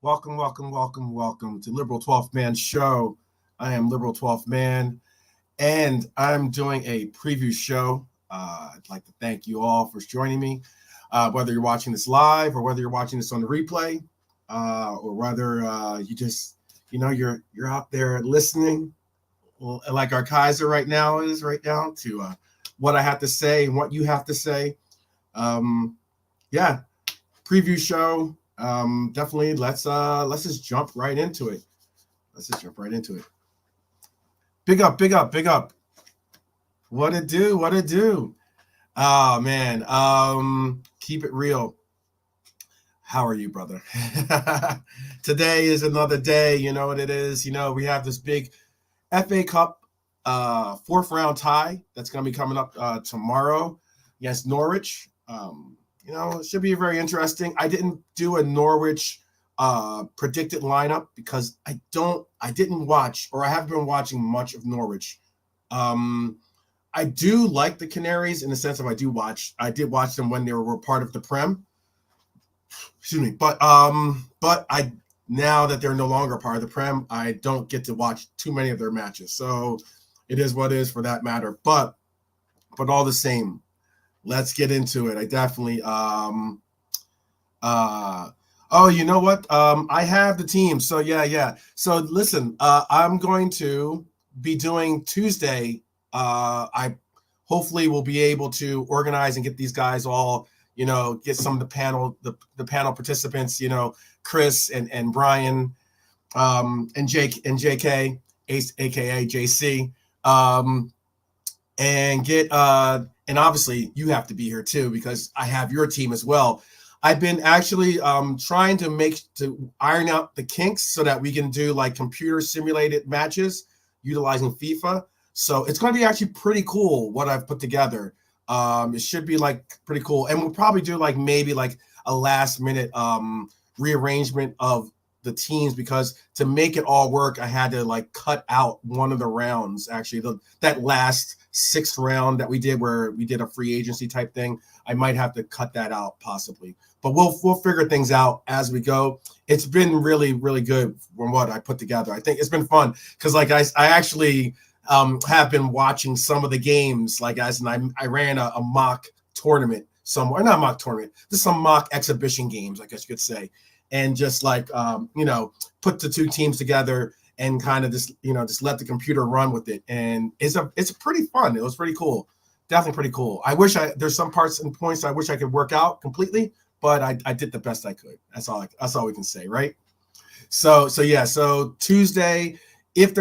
Welcome to Liberal 12th Man Show. I am Liberal 12th Man, and I'm doing a preview show. I'd like to thank you all for joining me, whether you're watching this live or whether you're watching this on the replay, or whether you just, you're out there listening, like our Kaiser right now is right now to what I have to say and what you have to say. Yeah, preview show. Definitely let's just jump right into it. Big up. What it do? Oh man. Keep it real. How are you, brother? Today is another day. You know what it is. We have this big FA Cup fourth round tie that's going to be coming up tomorrow against Norwich. It should be very interesting. I didn't do a Norwich predicted lineup because I didn't watch, or I haven't been watching much of Norwich. I do like the Canaries in the sense of I did watch them when they were part of the Prem. Excuse me, but now that they're no longer part of the Prem, I don't get to watch too many of their matches. So it is what it is for that matter. But all the same, let's get into it. I definitely you know what? I have the team. So yeah. So listen, I'm going to be doing Tuesday. I hopefully will be able to organize and get these guys all, get some of the panel participants, Chris and Brian, and Jake and JK, aka JC, and get and obviously you have to be here too because I have your team as well. I've been actually trying to iron out the kinks so that we can do like computer simulated matches utilizing FIFA. So it's going to be actually pretty cool what I've put together. It should be like pretty cool, and we'll probably do like maybe like a last minute rearrangement of the teams because to make it all work, I had to like cut out one of the rounds. Actually, that last sixth round that we did where we did a free agency type thing, I might have to cut that out possibly. But we'll figure things out as we go. It's been really, really good from what I put together. I think it's been fun because like I actually have been watching some of the games, like guys, and I ran a mock tournament somewhere, not mock tournament, just some mock exhibition games, I guess you could say, and just like put the two teams together and kind of just let the computer run with it, and it's pretty fun. It was pretty cool, definitely pretty cool. I wish there's some parts and points I wish I could work out completely, but I did the best I could. That's all we can say, right? So yeah, so Tuesday. If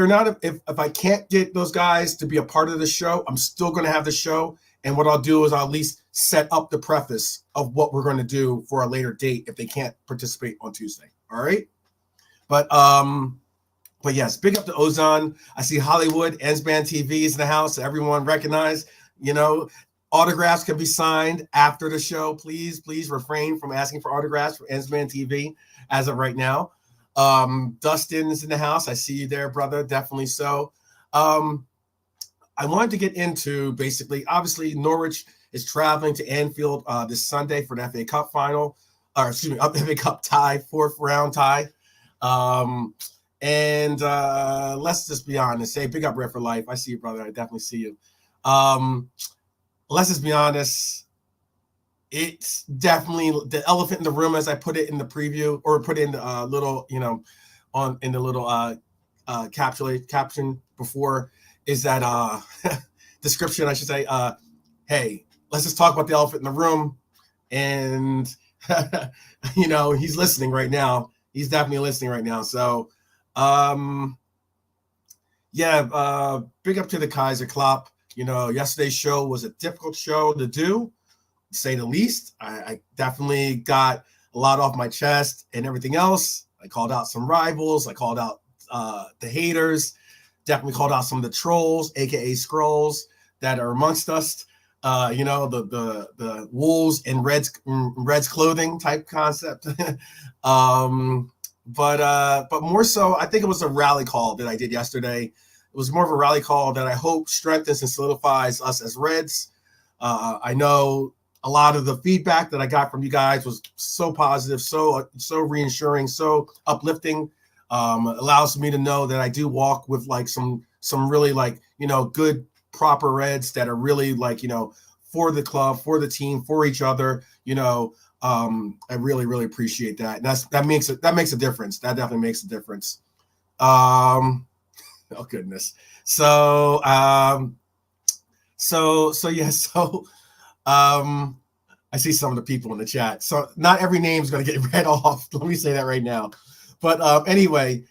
I can't get those guys to be a part of the show, I'm still going to have the show. And what I'll do is I'll at least set up the preface of what we're going to do for a later date if they can't participate on Tuesday. All right. But yes, big up to Ozan. I see Hollywood, Ensban TV is in the house. Everyone recognize, autographs can be signed after the show. Please refrain from asking for autographs for Ensban TV as of right now. Dustin is in the house. I see you there, brother. Definitely so. I wanted to get into basically, obviously, Norwich is traveling to Anfield this Sunday for the FA Cup final, FA Cup tie, fourth round tie. And let's just be honest. Hey, big up Red for Life. I see you, brother. I definitely see you. Let's just be honest. It's definitely the elephant in the room, as I put it in the preview, or put in the little, in the little caption before, is that description, I should say. Hey, let's just talk about the elephant in the room, and he's listening right now. He's definitely listening right now. So, big up to the Kaiser Klopp. Yesterday's show was a difficult show to do, to say the least. I definitely got a lot off my chest and everything else. I called out some rivals. I called out the haters. Definitely called out some of the trolls, aka Scrolls, that are amongst us. The wolves in Reds clothing type concept. But more so, I think it was a rally call that I did yesterday. It was more of a rally call that I hope strengthens and solidifies us as Reds. I know a lot of the feedback that I got from you guys was so positive, so reassuring, so uplifting. Allows me to know that I do walk with like some really like, good proper Reds that are really like, for the club, for the team, for each other. I really appreciate that. And that makes a difference. That definitely makes a difference. Oh goodness. So I see some of the people in the chat. So not every name is going to get read off. Let me say that right now. But anyway,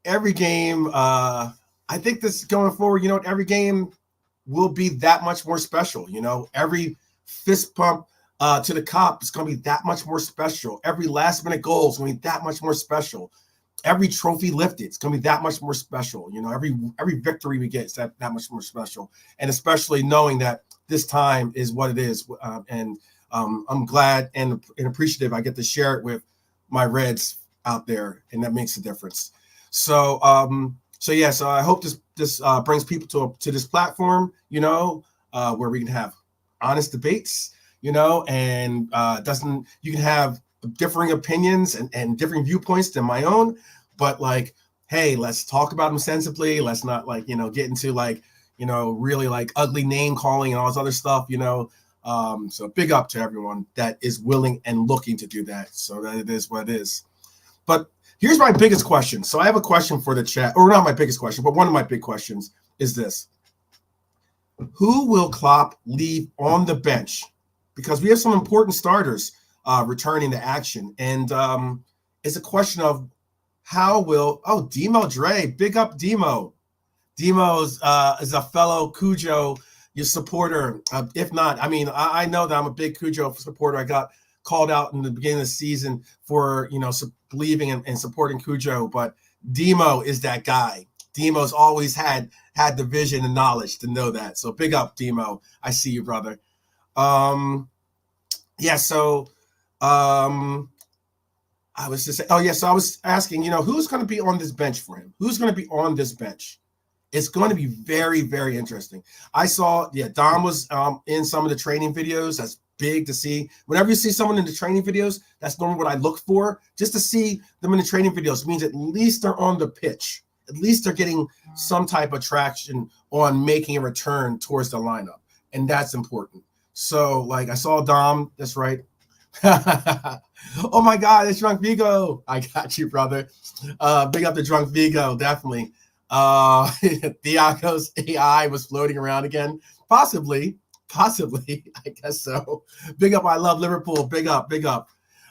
every game, I think this going forward, every game will be that much more special. Every fist pump to the cop is going to be that much more special. Every last minute goal is going to be that much more special. Every trophy lifted, it's going to be that much more special. Every victory we get is that much more special. And especially knowing that this time is what it is. I'm glad and appreciative I get to share it with my Reds out there, and that makes a difference. So I hope this brings people to this platform, where we can have honest debates, and you can have differing opinions and different viewpoints than my own, but like, hey, let's talk about them sensibly. Let's not like, get into like, really like ugly name calling and all this other stuff, so big up to everyone that is willing and looking to do that. So that it is what it is. But here's my biggest question. So I have a question for the chat, or not my biggest question, but one of my big questions is this. Who will Klopp leave on the bench? Because we have some important starters returning to action. And it's a question of Demo Dre, big up Demo. Demo is a fellow Cujo supporter. If not, I know that I'm a big Cujo supporter. I got called out in the beginning of the season for, believing and supporting Cujo, but Demo is that guy. Demo's always had the vision and knowledge to know that. So big up, Demo. I see you, brother. I was just saying, so I was asking, who's going to be on this bench for him? Who's going to be on this bench? It's going to be very, very interesting. I saw, Dom was in some of the training videos. That's big to see. Whenever you see someone in the training videos, that's normally what I look for. Just to see them in the training videos means at least they're on the pitch. At least they're getting some type of traction on making a return towards the lineup. And that's important. So, like, I saw Dom. That's right. Oh, my God. It's Drunk Vigo. I got you, brother. Big up to Drunk Vigo. Definitely. Thiago's AI was floating around again. Possibly, I guess so. Big up, I love Liverpool. Big up.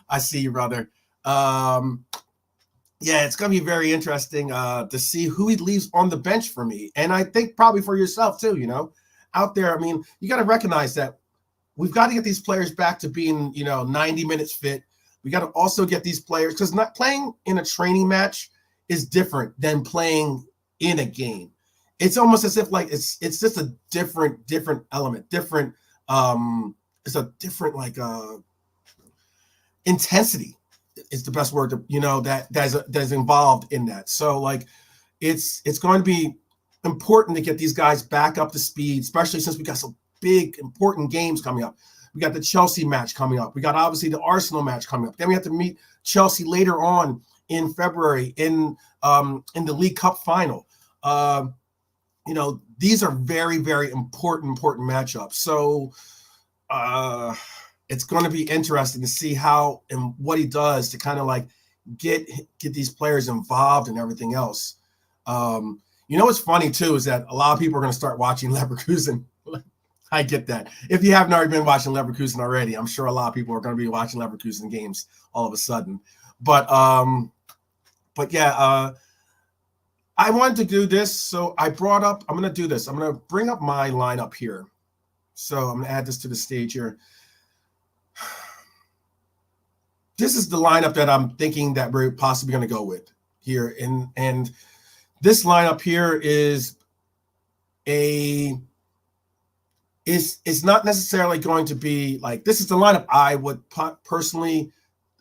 I see you, brother. It's going to be very interesting to see who he leaves on the bench for me. And I think probably for yourself too, out there. You got to recognize that we've got to get these players back to being, 90 minutes fit. We got to also get these players, because not playing in a training match is different than playing in a game. It's almost as if like it's just a different element, different it's a different like intensity is the best word to, that's involved in that. So like it's going to be important to get these guys back up to speed, especially since we got some big important games coming up. We got the Chelsea match coming up. We got obviously the Arsenal match coming up. Then we have to meet Chelsea later on in February in the League Cup final. These are very, very important matchups. So it's going to be interesting to see how and what he does to kind of like get these players involved and everything else. What's funny too is that a lot of people are going to start watching Leverkusen. I get that. If you haven't already been watching Leverkusen already, I'm sure a lot of people are going to be watching Leverkusen games all of a sudden. But yeah, I wanted to do this, so I'm going to do this. I'm going to bring up my lineup here. So I'm going to add this to the stage here. This is the lineup that I'm thinking that we're possibly going to go with here. And this lineup here is not necessarily going to be like, this is the lineup I would personally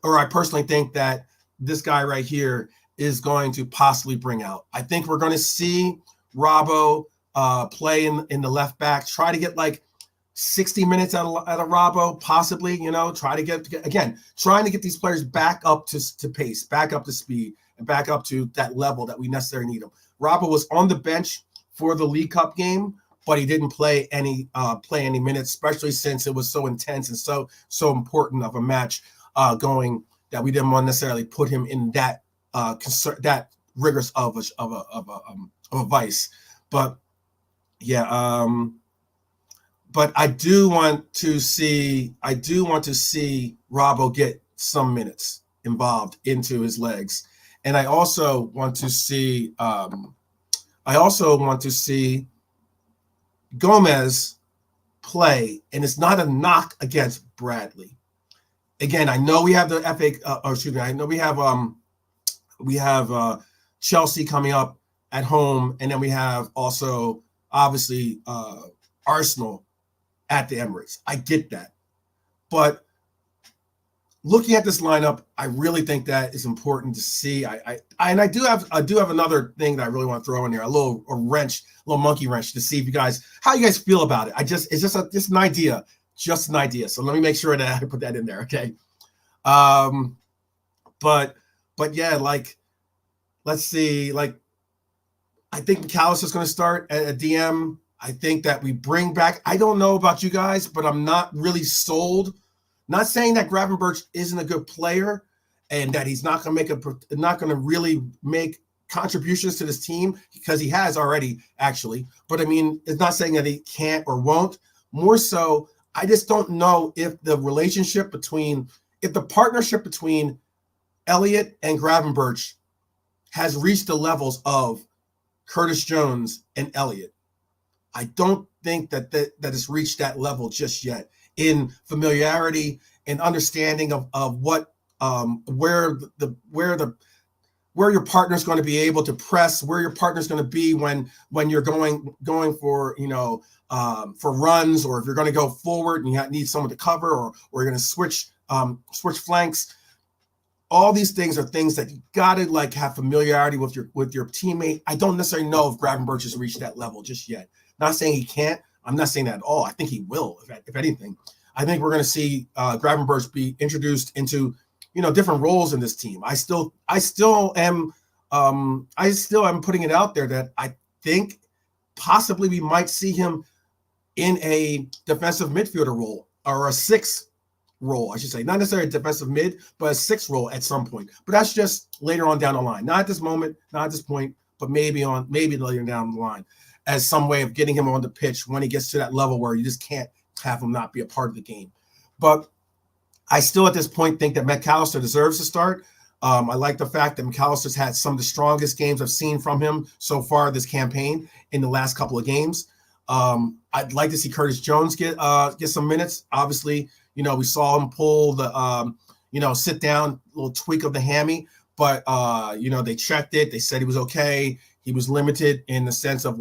think that this guy right here is going to possibly bring out. I think we're going to see Robbo play in the left back, try to get like 60 minutes at a Robbo, possibly, trying to get these players back up to pace, back up to speed, and back up to that level that we necessarily need them. Robbo was on the bench for the League Cup game, but he didn't play any minutes, especially since it was so intense and so important of a match going that we didn't want to necessarily put him in that that rigorous of a vice. But yeah, but I do want to see Robbo get some minutes involved into his legs, and I also want to see Gomez play, and it's not a knock against Bradley. Again, I know we have the I know we have Chelsea coming up at home, and then we have also obviously Arsenal at the Emirates. I get that, but looking at this lineup, I really think that is important to see. I do have another thing that I really want to throw in there, a little monkey wrench to see how you guys feel about it. It's just an idea. So let me make sure that I put that in there. Okay. But yeah, let's see, I think McAllister's going to start at DM. I think that we bring back, I don't know about you guys, but I'm not really sold. Not saying that Gravenberch isn't a good player and that he's not going to really make contributions to this team, because he has already, actually. But I mean, it's not saying that he can't or won't. More so, I just don't know if the partnership between Elliott and Gravenberch has reached the levels of Curtis Jones and Elliott. I don't think that has reached that level just yet in familiarity and understanding of what where your partner's going to be able to press, where your partner's going to be when you're going for for runs, or if you're going to go forward and you need someone to cover, or you're going to switch flanks. All these things are things that you got to have familiarity with your teammate. I don't necessarily know if Gravenberch has reached that level just yet. Not saying he can't. I'm not saying that at all. I think he will, if anything. I think we're going to see Gravenberch be introduced into different roles in this team. I still am putting it out there that I think possibly we might see him in a defensive midfielder role, or a 6 role, I should say. Not necessarily a defensive mid, but a 6 role at some point. But that's just later on down the line. Not at this moment, not at this point, but maybe later down the line, as some way of getting him on the pitch when he gets to that level where you just can't have him not be a part of the game. But I still at this point think that McAllister deserves to start. I like the fact that McAllister's had some of the strongest games I've seen from him so far this campaign in the last couple of games. I'd like to see Curtis Jones get some minutes. Obviously, we saw him pull the sit down little tweak of the hammy, but they checked it. They said he was okay. He was limited in the sense of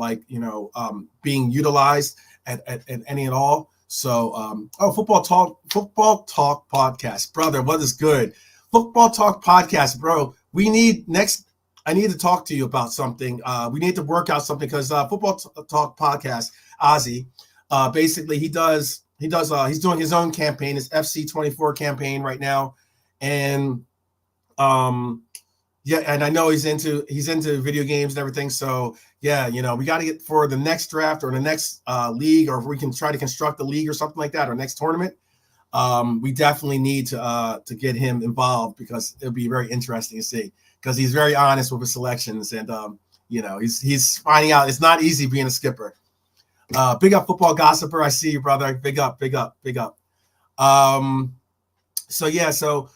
being utilized at any and all. So, Football Talk podcast, brother. What is good? Football Talk podcast, bro. I need to talk to you about something. We need to work out something, because Football Talk podcast, Ozzy, basically he's doing his own campaign, his FC24 campaign right now, and and I know he's into video games and everything. So yeah, we got to get for the next draft or the next league, or if we can try to construct a league or something like that, or next tournament. We definitely need to get him involved, because it'll be very interesting to see, because he's very honest with his selections, and he's finding out it's not easy being a skipper. Big up Football Gossiper. I see you, brother. Big up. So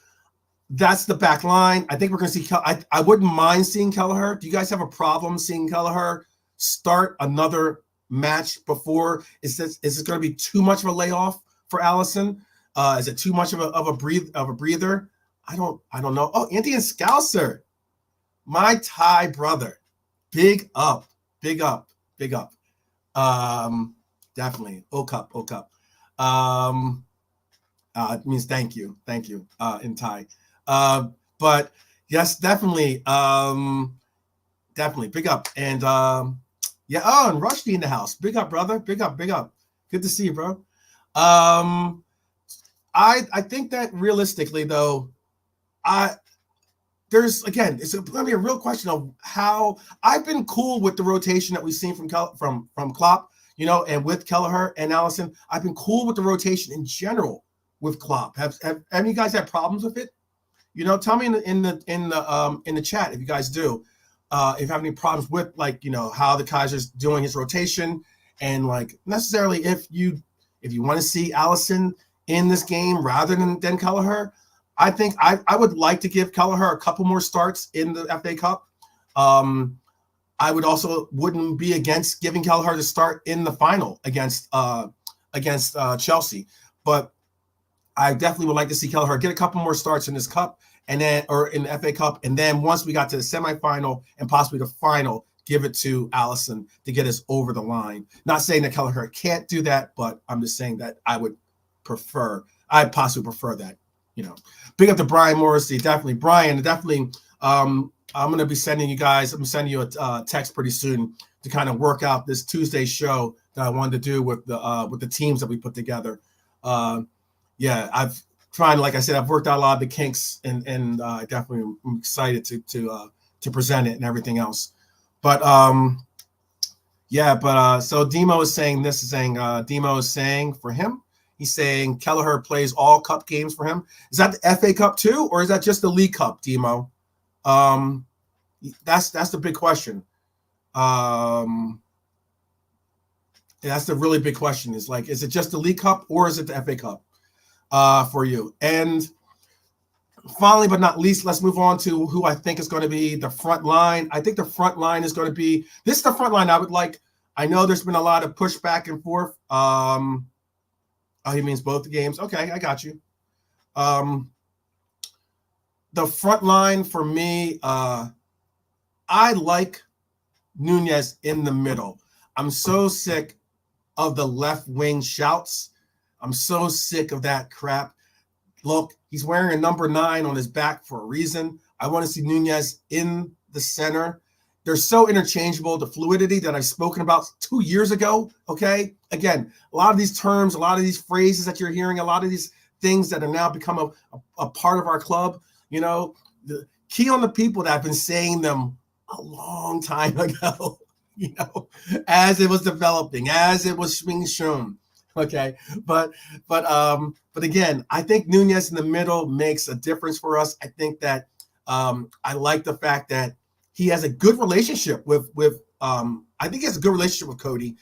that's the back line. I think we're going to see. I wouldn't mind seeing Kelleher. Do you guys have a problem seeing Kelleher start another match before? Is this going to be too much of a layoff for Allison? Is it too much of a breather? I don't know. Oh, Anthony Scouser, my Thai brother. Big up. Definitely. O-cup. It means thank you in Thai. But yes, definitely big up. And and Rushdie in the house. Big up, brother. Big up. Good to see you, bro. Um, I think that realistically, though, there's again, it's going to be a real question of how. I've been cool with the rotation that we've seen from Klopp, and with Kelleher and Allison. I've been cool with the rotation in general with Klopp. Have you guys had problems with it? Tell me in the chat if you guys do. If you have any problems with how the Kaiser's doing his rotation, and necessarily if you want to see Allison in this game rather than Kelleher. I think I would like to give Kelleher a couple more starts in the FA Cup. I wouldn't be against giving Kelleher to start in the final against Chelsea, but I definitely would like to see Kelleher get a couple more starts in this cup or in the FA Cup, and then once we got to the semifinal and possibly the final, give it to Allison to get us over the line. Not saying that Kelleher can't do that, but I'm just saying that I possibly prefer that. Big up to Brian Morrissey. Definitely. Brian, definitely. I'm going to be sending you guys, I'm sending you a text pretty soon to kind of work out this Tuesday show that I wanted to do with the teams that we put together. I've tried, like I said, I've worked out a lot of the kinks, and I definitely am excited to present it and everything else. But so Demo is saying Demo is saying for him, he's saying Kelleher plays all cup games for him. Is that the FA Cup too, or is that just the League Cup, Demo? That's the big question. That's the really big question. Is it just the League Cup or is it the FA Cup for you? And finally, but not least, let's move on to who I think is going to be the front line. I think the front line is going to be this is the front line I would like. I know there's been a lot of push back and forth. He means both the games. Okay, I got you. The front line for me, I like Nunez in the middle. I'm so sick of the left wing shouts. I'm so sick of that crap. Look, he's wearing a number 9 on his back for a reason. I want to see Nunez in the center. They're so interchangeable, the fluidity that I've spoken about 2 years ago, okay? Again, a lot of these terms, a lot of these phrases that you're hearing, a lot of these things that are now become a part of our club, the key on the people that have been saying them a long time ago, as it was developing, as it was being shown, okay? But again, I think Nunez in the middle makes a difference for us. I think that I like the fact that he has a good relationship with I think he has a good relationship with Cody,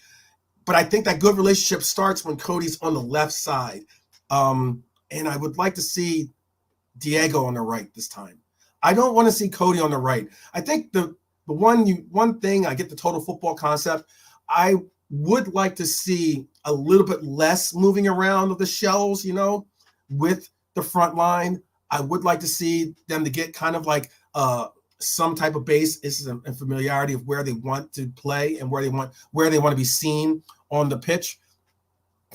but I think that good relationship starts when Cody's on the left side. And I would like to see Diego on the right this time. I don't want to see Cody on the right. I think the one thing, I get the total football concept. I would like to see a little bit less moving around of the shells, with the front line. I would like to see them to get kind of like some type of base and familiarity of where they want to play and where they want to be seen on the pitch.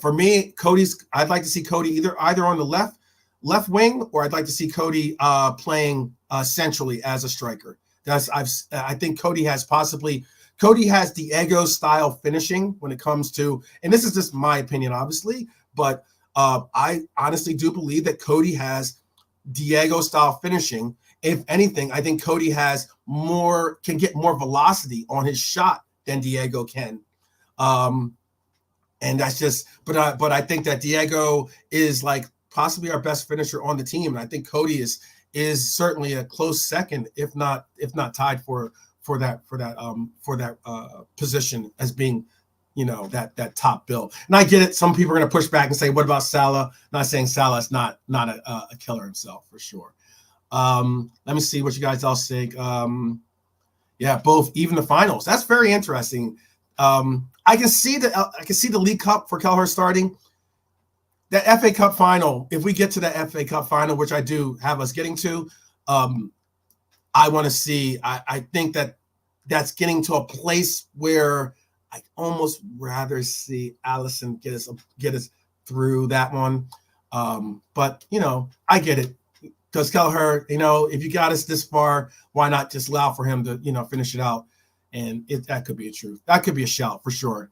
For me, I'd like to see Cody either on the left wing, or I'd like to see Cody playing centrally as a striker. I think Cody has Diego style finishing when it comes to, and this is just my opinion, obviously, but I honestly do believe that Cody has Diego style finishing. If anything, I think Cody can get more velocity on his shot than Diego can. And that's just, but I think that Diego is possibly our best finisher on the team. And I think Cody is certainly a close second, if not tied for that position as being, that top bill. And I get it. Some people are going to push back and say, what about Salah? I'm not saying Salah is not a killer himself, for sure. Let me see what you guys else think. Both, even the finals. That's very interesting. I can see the League Cup for Kelleher starting. That FA Cup final, if we get to that FA Cup final, which I do have us getting to, I want to see. I think that's getting to a place where I almost rather see Allison get us through that one. But I get it. Because Kelleher, if you got us this far, why not just allow for him to, finish it out? And that could be a truth. That could be a shout for sure.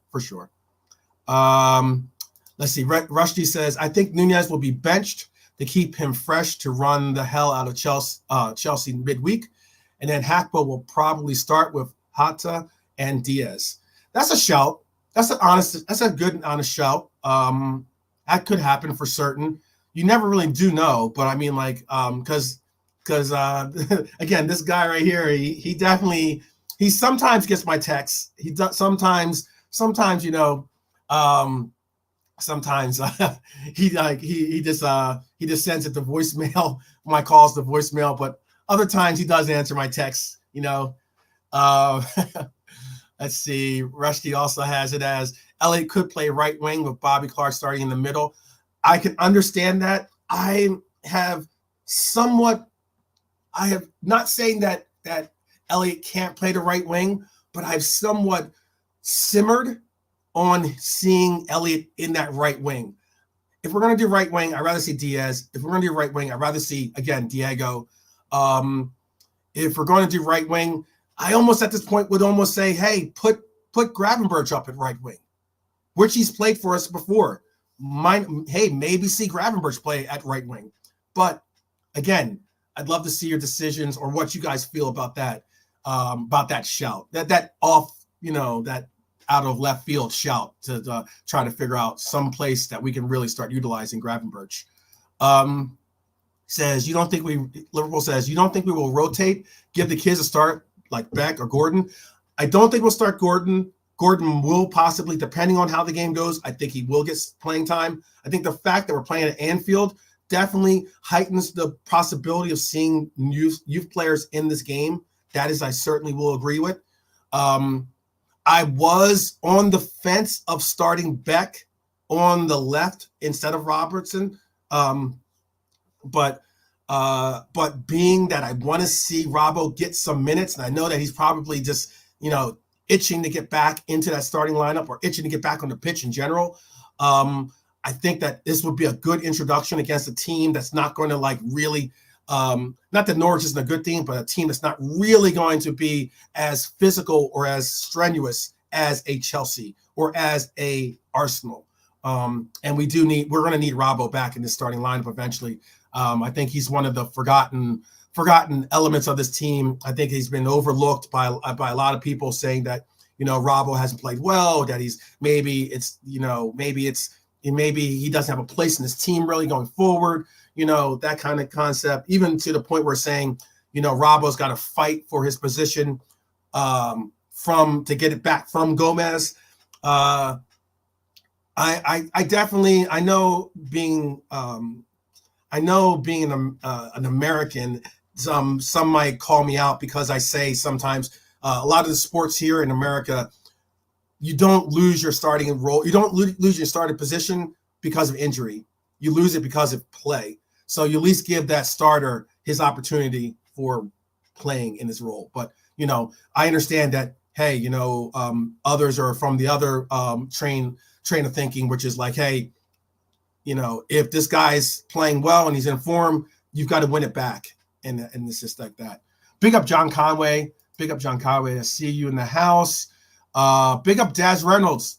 Let's see. Rushdie says, I think Nunez will be benched to keep him fresh to run the hell out of Chelsea midweek. And then Hackbo will probably start with Hatta and Diaz. That's a shout. That's a good and honest shout. That could happen for certain. You never really do know, but I mean, like, because again, this guy right here, he definitely, he sometimes gets my texts. He does sometimes, you know, sometimes he just sends it to voicemail. My calls to voicemail, but other times he does answer my texts. You know, let's see. Rusty also has it as Elliott could play right wing with Bobby Clark starting in the middle. I can understand that. I have not saying that Elliott can't play the right wing, but I've somewhat simmered on seeing Elliott in that right wing. If we're going to do right wing, I'd rather see Diaz. If we're going to do right wing, I'd rather see, again, Diego. If we're going to do right wing, I almost at this point would almost say, hey, put Gravenberch up at right wing, which he's played for us before. Maybe see Gravenberch play at right wing. But again, I'd love to see your decisions or what you guys feel about that shout, that off, you know, that out of left field shout to try to figure out some place that we can really start utilizing Gravenberch. Says, Liverpool says, you don't think we will rotate, give the kids a start like Beck or Gordon? I don't think we'll start Gordon. Gordon will possibly, depending on how the game goes, I think he will get playing time. I think the fact that we're playing at Anfield definitely heightens the possibility of seeing youth players in this game. That is, I certainly will agree with. I was on the fence of starting Beck on the left instead of Robertson. But being that I want to see Robbo get some minutes, and I know that he's probably just, you know, itching to get back into that starting lineup or itching to get back on the pitch in general. I think that this would be a good introduction against a team that's not going to like really, not that Norwich isn't a good team, but a team that's not really going to be as physical or as strenuous as a Chelsea or as a Arsenal. And we're going to need Robbo back in the starting lineup eventually. I think he's one of the forgotten elements of this team. I think he's been overlooked by a lot of people, saying that, you know, Robbo hasn't played well, that maybe he doesn't have a place in this team really going forward, you know, that kind of concept, even to the point where saying, you know, Robbo's got to fight for his position to get it back from Gomez. I know being an American, some might call me out because I say sometimes a lot of the sports here in America, you don't lose your starting role. You don't lose your starting position because of injury. You lose it because of play. So you at least give that starter his opportunity for playing in this role. But, you know, I understand that, hey, you know, others are from the other train of thinking, which is like, hey, you know, if this guy's playing well and he's in form, you've got to win it back. And it's just like that. Big up John Conway. I see you in the house. Big up Daz Reynolds,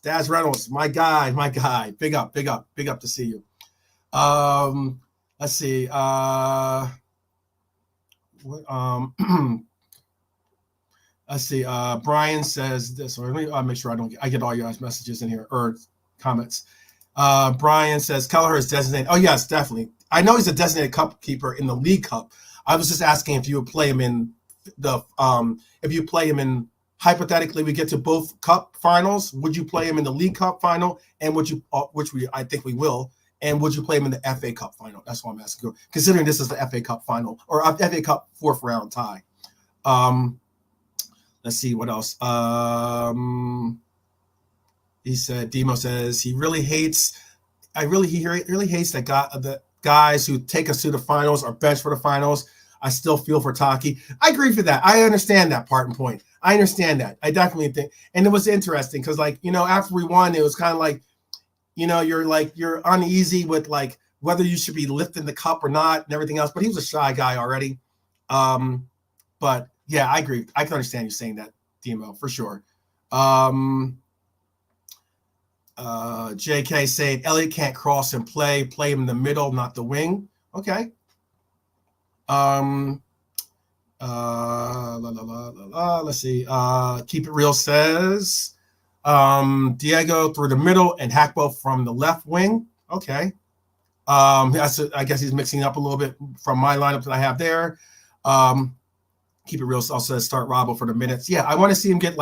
my guy. Big up to see you. Let's see. Let's see. Brian says this. Let me make sure I get all your messages in here or comments. Brian says Kelleher is designated. Oh yes, definitely. I know he's a designated cup keeper in the League Cup. I was just asking if you would play him in hypothetically, we get to both cup finals. Would you play him in the League Cup final, and I think we will, and would you play him in the FA Cup final? That's what I'm asking. Considering this is the FA Cup final or FA Cup fourth round tie. Let's see what else. He said, Demo says he really hates. He really hates the guys who take us to the finals or bench for the finals. I still feel for Taki. I agree for that. I understand that part and point. I understand that. I definitely think, and it was interesting because, like, you know, after we won, it was kind of like, you know, you're uneasy with like whether you should be lifting the cup or not and everything else. But he was a shy guy already. But yeah, I agree. I can understand you saying that, Demo, for sure. JK saying Elliott can't cross and play him in the middle, not the wing. Okay. Let's see. Keep It Real says Diego through the middle and Hackbo from the left wing. Okay. I guess he's mixing up a little bit from my lineup that I have there. Keep It Real also says start Robbo for the minutes. Yeah, I want to see him get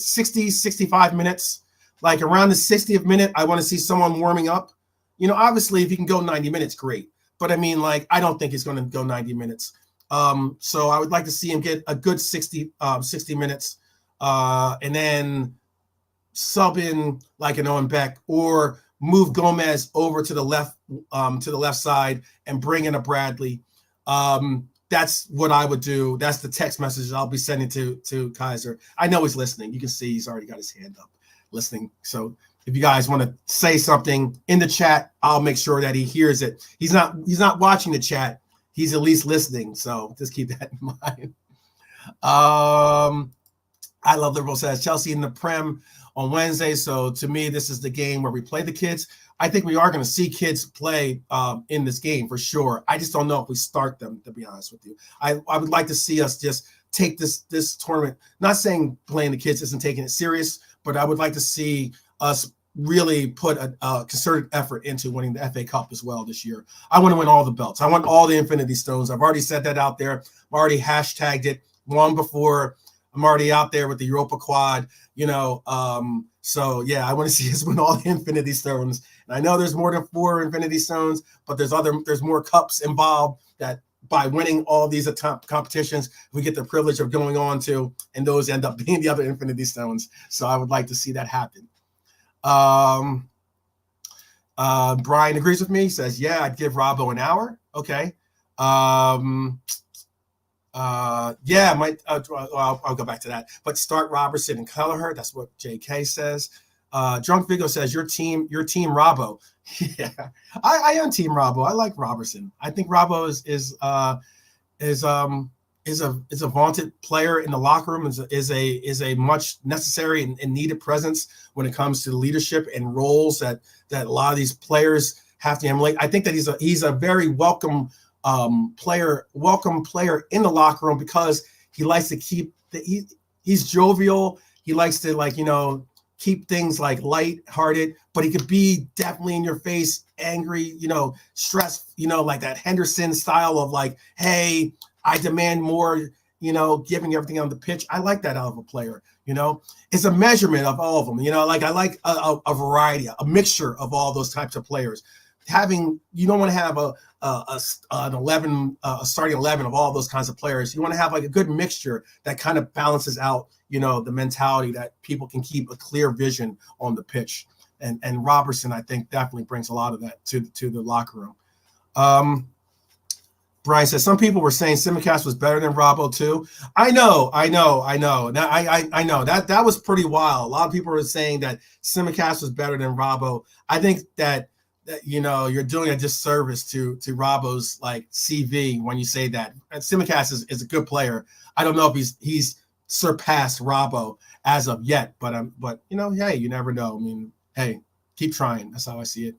60, 65 minutes. Like around the 60th minute, I want to see someone warming up. You know, obviously, if he can go 90 minutes, great. But I mean, like, I don't think he's going to go 90 minutes. So I would like to see him get a good 60 minutes and then sub in like an Owen Beck or move Gomez over to the left side and bring in a Bradley. That's what I would do. That's the text message I'll be sending to Kaiser. I know he's listening. You can see he's already got his hand up listening. So if you guys want to say something in the chat, I'll make sure that he hears it. He's not watching the chat. He's at least listening. So just keep that in mind. I Love Liverpool says Chelsea in the Prem on Wednesday. So to me, this is the game where we play the kids. I think we are going to see kids play in this game for sure. I just don't know if we start them, to be honest with you. I would like to see us just take this tournament. Not saying playing the kids isn't taking it serious, but I would like to see us really put a concerted effort into winning the FA Cup as well this year. I want to win all the belts. I want all the Infinity Stones. I've already said that out there. I've already hashtagged it long before. I'm already out there with the Europa Quad, you know. So, yeah, I want to see us win all the Infinity Stones. And I know there's more than 4 Infinity Stones, but there's more cups involved that by winning all these competitions, we get the privilege of going on to, and those end up being the other Infinity Stones. So I would like to see that happen. Brian agrees with me. He says, yeah, I'd give Robbo an hour. Okay. Yeah, I'll go back to that. But start Robertson and Kelleher. That's what JK says. Drunk Vigo says your team Robbo. Yeah, I am team Robbo. I like Robertson. I think Robbo is a vaunted player in the locker room. Is a much necessary and needed presence when it comes to leadership and roles that a lot of these players have to emulate. I think that he's a very welcome player in the locker room because he likes to keep he's jovial. He likes to keep things like light-hearted, but he could be definitely in your face, angry, stressed, like that Henderson style of like, hey, I demand more, giving everything on the pitch. I like that out of a player, It's a measurement of all of them, like I like a variety, a mixture of all those types of players. You don't want to have a starting 11 of all those kinds of players. You want to have like a good mixture that kind of balances out, the mentality that people can keep a clear vision on the pitch. And Robertson, I think, definitely brings a lot of that to the locker room. Brian says some people were saying Simicast was better than Robbo too. I know. Now, I know that was pretty wild. A lot of people were saying that Simicast was better than Robbo. I think that you're doing a disservice to Robbo's like CV when you say that. And Simicast is a good player. I don't know if he's surpassed Robbo as of yet, but hey, you never know. I mean, hey, keep trying. That's how I see it.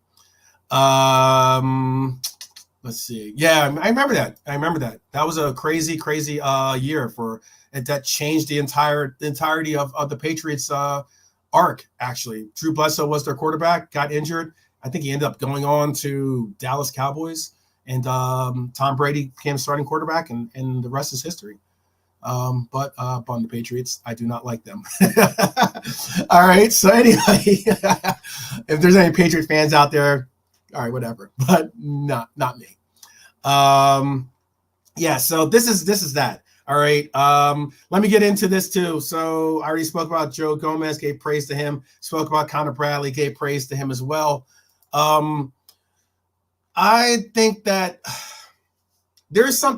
Let's see. Yeah, I remember that. That was a crazy year that changed the entirety of the Patriots arc. Actually, Drew Bledsoe was their quarterback, got injured. I think he ended up going on to Dallas Cowboys, and Tom Brady became starting quarterback, and the rest is history. But on the Patriots, I do not like them. All right. So anyway, if there's any Patriot fans out there, all right, whatever, but not me. Yeah. So this is that. All right. Let me get into this too. So I already spoke about Joe Gomez, gave praise to him. Spoke about Connor Bradley, gave praise to him as well. I think that there's a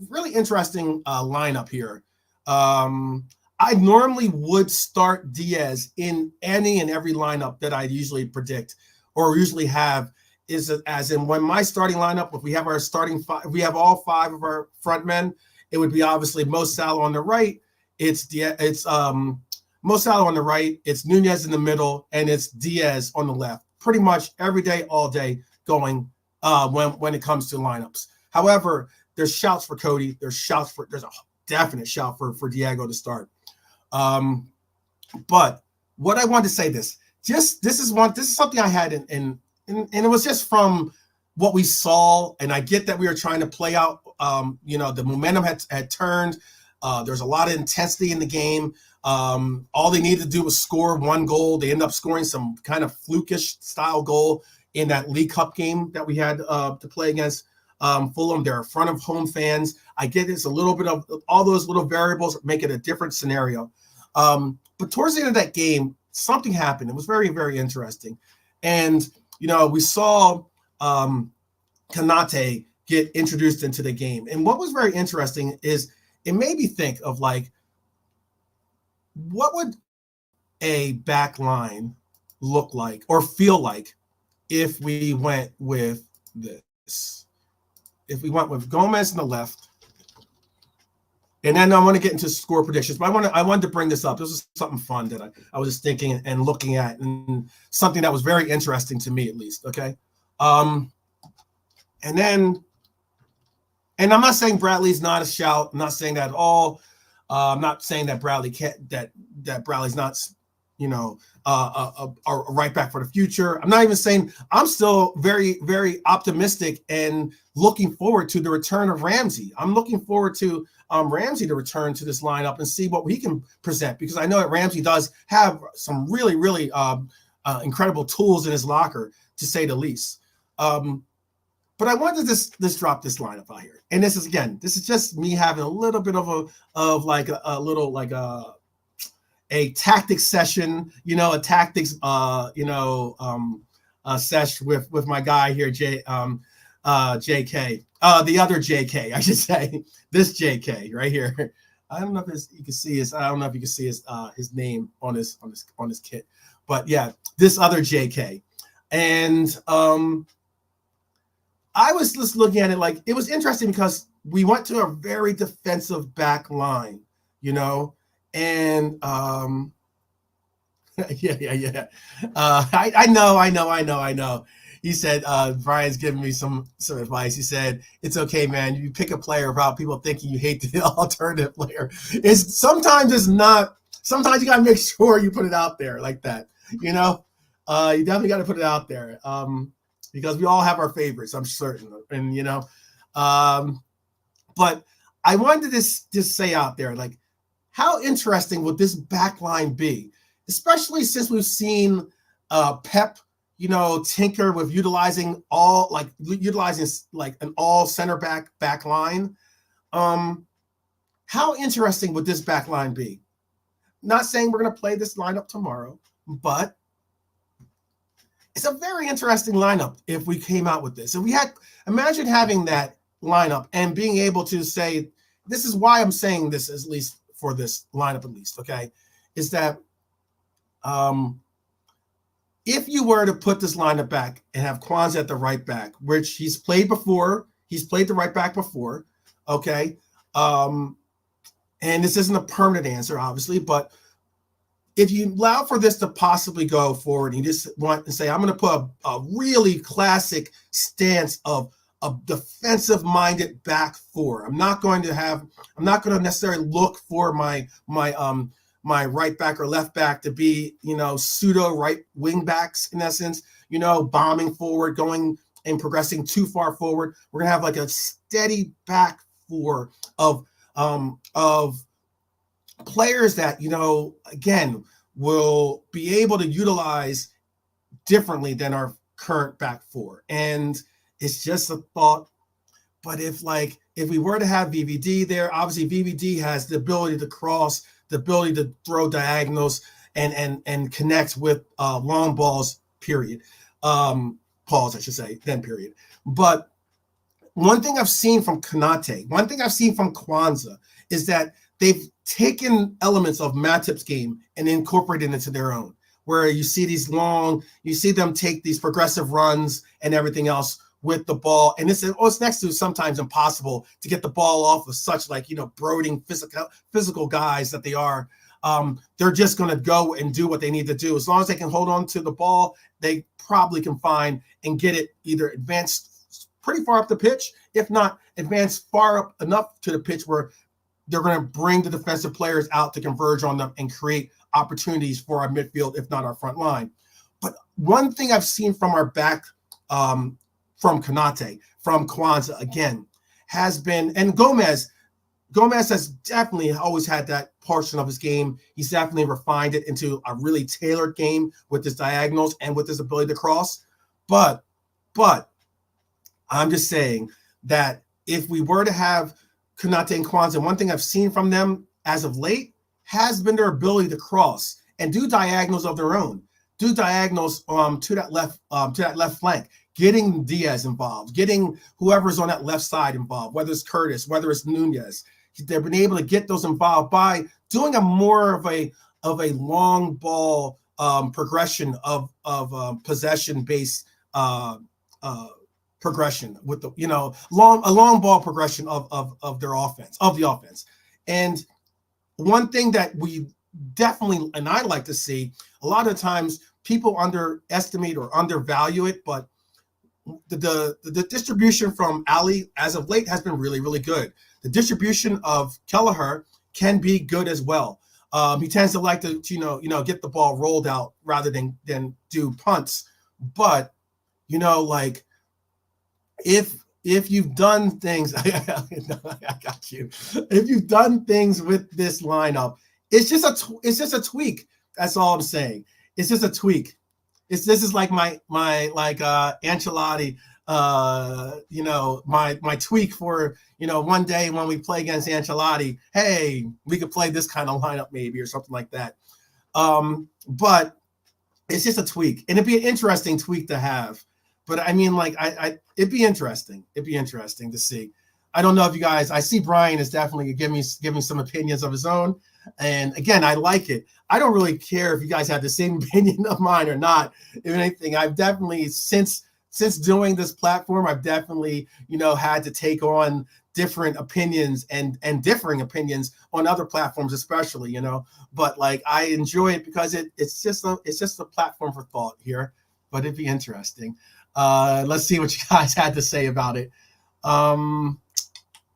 really interesting lineup here. I normally would start Diaz in any and every lineup that I usually predict or usually have, as in when my starting lineup, if we have our starting five, if we have all 5 of our front men, it would be obviously Mo Salah on the right. It's Mo Salah on the right, it's Nunez in the middle, and it's Diaz on the left. Pretty much every day, all day, going when it comes to lineups. However, there's shouts for Cody. There's a definite shout for Diego to start. But what I wanted to say this is something I had and it was just from what we saw, and I get that we were trying to play out. The momentum had turned. There's a lot of intensity in the game. All they needed to do was score one goal. They ended up scoring some kind of flukish style goal in that League Cup game that we had to play against Fulham. They're in front of home fans. I get it's a little bit of all those little variables make it a different scenario. But towards the end of that game, something happened. It was very, very interesting. And, we saw Konate get introduced into the game. And what was very interesting is it made me think of what would a back line look like or feel like if we went with this? If we went with Gomez on the left, and then I want to get into score predictions, but I wanted to bring this up. This was something fun that I was just thinking and looking at, and something that was very interesting to me, at least. Okay. And I'm not saying Bradley's not a shout. I'm not saying that at all. I'm not saying that Bradley can't, that Bradley's not, a right back for the future. I'm not even saying I'm still very, very optimistic and looking forward to the return of Ramsey. I'm looking forward to Ramsey to return to this lineup and see what he can present, because I know that Ramsey does have some really, really incredible tools in his locker, to say the least. But I wanted to just drop this lineup out here, and this is just me having a little bit of a tactics session, a tactics sesh with my guy here, JK, the other JK, I should say, this JK right here. I don't know if you can see his name on his kit, but yeah, this other JK. And I was just looking at it like it was interesting because we went to a very defensive back line, and yeah. I know. He said, Brian's giving me some advice. He said, it's okay, man. You pick a player without people thinking you hate the alternative player. Sometimes you got to make sure you put it out there like that. You definitely got to put it out there. Because we all have our favorites, I'm certain. And, but I wanted to just say out there, like, how interesting would this back line be? Especially since we've seen Pep, tinker with utilizing an all center back line. How interesting would this back line be? Not saying we're going to play this lineup tomorrow, but it's a very interesting lineup if we came out with this. If we imagine having that lineup and being able to say, this is why I'm saying this, at least for this lineup, at least, okay, is that if you were to put this lineup back and have Kwanzaa at the right back, which he's played the right back before, okay, and this isn't a permanent answer, obviously, but if you allow for this to possibly go forward, and you just want to say, I'm going to put a really classic stance of a defensive-minded back four. I'm not going to necessarily look for my right back or left back to be, pseudo right wing backs in essence, bombing forward, going and progressing too far forward. We're going to have like a steady back four of players that, again, will be able to utilize differently than our current back four. And it's just a thought. But if we were to have VVD there, obviously VVD has the ability to cross, the ability to throw diagonals and connect with long balls, period. Pause, I should say, then period. But one thing I've seen from Konate, one thing I've seen from Kwanzaa is that they've taken elements of Matip's game and incorporated it into their own, where you see them take these progressive runs and everything else with the ball. And it's next to sometimes impossible to get the ball off of such brooding physical guys that they are. they're just going to go and do what they need to do. As long as they can hold on to the ball, they probably can find and get it either advanced pretty far up the pitch, if not advanced far up enough to the pitch where they're going to bring the defensive players out to converge on them and create opportunities for our midfield, if not our front line. But one thing I've seen from our back, from Konate, from Kwanzaa again, has been, and Gomez has definitely always had that portion of his game. He's definitely refined it into a really tailored game with his diagonals and with his ability to cross. But I'm just saying that if we were to have Konate and Kwanzaa, one thing I've seen from them as of late has been their ability to cross and do diagonals of their own, do diagonals to that left flank, getting Diaz involved, getting whoever's on that left side involved, whether it's Curtis, whether it's Nunez. They've been able to get those involved by doing a more of a long ball progression of possession based progression with the long ball progression of their offense, of the offense. And one thing that we definitely, and I like to see, a lot of times people underestimate or undervalue it, but the distribution from Ali as of late has been really, really good. The distribution of Kelleher can be good as well. He tends to like to get the ball rolled out rather than do punts. But like if you've done things, I got you. If you've done things with this lineup, it's just a tweak. That's all I'm saying. It's just a tweak. This is like my Ancelotti, my tweak for, one day when we play against Ancelotti, hey, we could play this kind of lineup maybe or something like that. But it's just a tweak, and it'd be an interesting tweak to have. But I mean, it'd be interesting. It'd be interesting to see. I don't know if you guys, I see Brian is definitely giving some opinions of his own. And again, I like it. I don't really care if you guys have the same opinion of mine or not. If anything, I've definitely, since doing this platform, I've definitely, had to take on different opinions and differing opinions on other platforms, especially, but I enjoy it because it's just a platform for thought here, but it'd be interesting. Let's see what you guys had to say about it.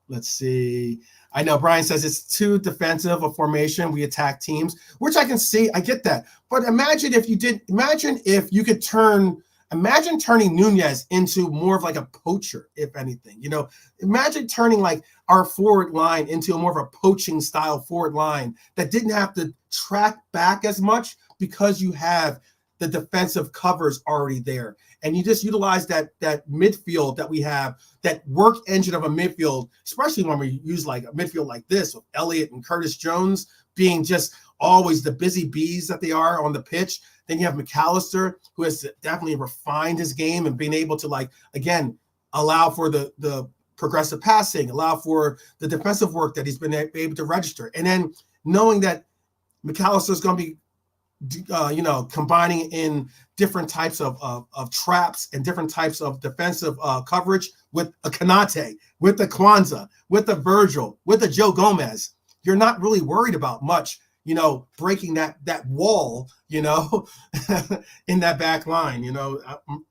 Let's see. I know Brian says it's too defensive a formation. We attack teams, which I can see. I get that. But imagine if you could imagine turning Nunez into more of like a poacher, if anything. Imagine turning our forward line into more of a poaching style forward line that didn't have to track back as much because you have the defensive covers already there. And you just utilize that midfield that we have, that work engine of a midfield, especially when we use a midfield like this with Elliott and Curtis Jones being just always the busy bees that they are on the pitch. Then you have McAllister, who has definitely refined his game and being able to again, allow for the progressive passing, allow for the defensive work that he's been able to register. And then knowing that McAllister is going to be combining in different types of traps and different types of defensive coverage with a Konate, with the Kwanzaa, with the Virgil, with the Joe Gomez. You're not really worried about much, breaking that wall, in that back line.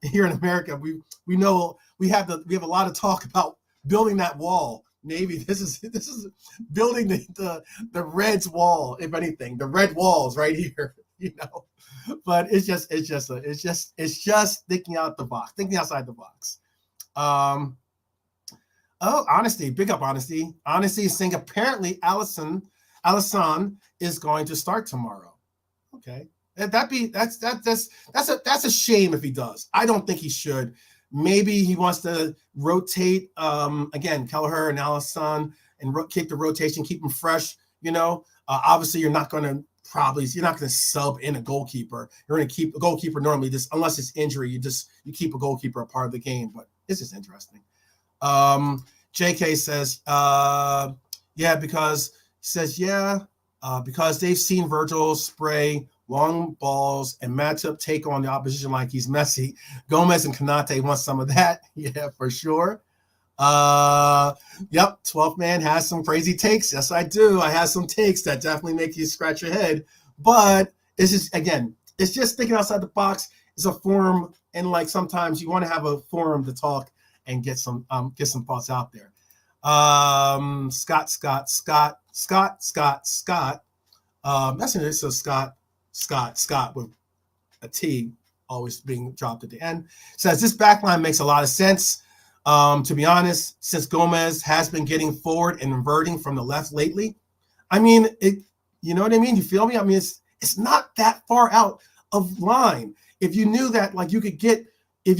Here in America, we know we have a lot of talk about building that wall. Navy, this is building the Reds wall, if anything, the red walls right here. But it's just thinking outside the box. Honesty, big up Honesty. Honesty is saying apparently Alisson is going to start tomorrow. Okay, that's a shame if he does. I don't think he should. Maybe he wants to rotate again, Kelleher and Alisson, and keep the rotation, keep them fresh. Obviously you're not going to sub in a goalkeeper. You're going to keep a goalkeeper normally, just unless it's injury, you keep a goalkeeper a part of the game. But it's just interesting. JK says, because they've seen Virgil spray long balls and Matip take on the opposition like he's Messi. Gomez and Konate want some of that. Yeah, for sure. Yep, 12th man has some crazy takes. Yes, I do. I have some takes that definitely make you scratch your head. But it's just, again, it's just thinking outside the box. It's a forum, and like sometimes you want to have a forum to talk and get some thoughts out there. Scott. That's it. So Scott with a T always being dropped at the end. Says this backline makes a lot of sense. To be honest, since Gomez has been getting forward and inverting from the left lately, I mean, you know what I mean? You feel me? I mean, it's not that far out of line. If you knew that, like, if you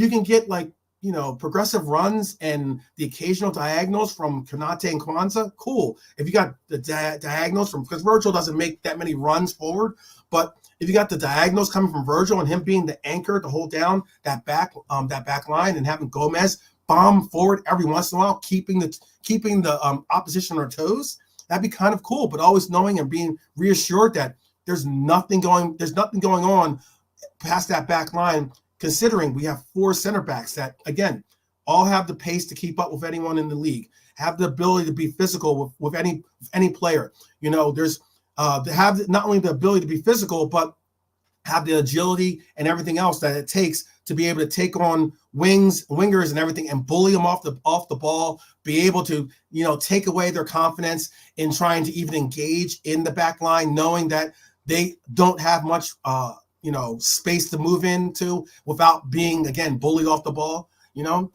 can get like, you know, progressive runs and the occasional diagonals from Konate and Kwanzaa, cool. If you got the diagonals from, because Virgil doesn't make that many runs forward, but if you got the diagonals coming from Virgil and him being the anchor to hold down that back line, and having Gomez bomb forward every once in a while, keeping the opposition on their toes, that'd be kind of cool. But always knowing and being reassured that there's nothing going on past that back line, considering we have 4 center backs that, again, all have the pace to keep up with anyone in the league, have the ability to be physical with any player. You know, there's they have not only the ability to be physical, but have the agility and everything else that it takes to be able to take on wingers and everything, and bully them off the ball, be able to, you know, take away their confidence in trying to even engage in the back line, knowing that they don't have much you know, space to move into without being, again, bullied off the ball. You know,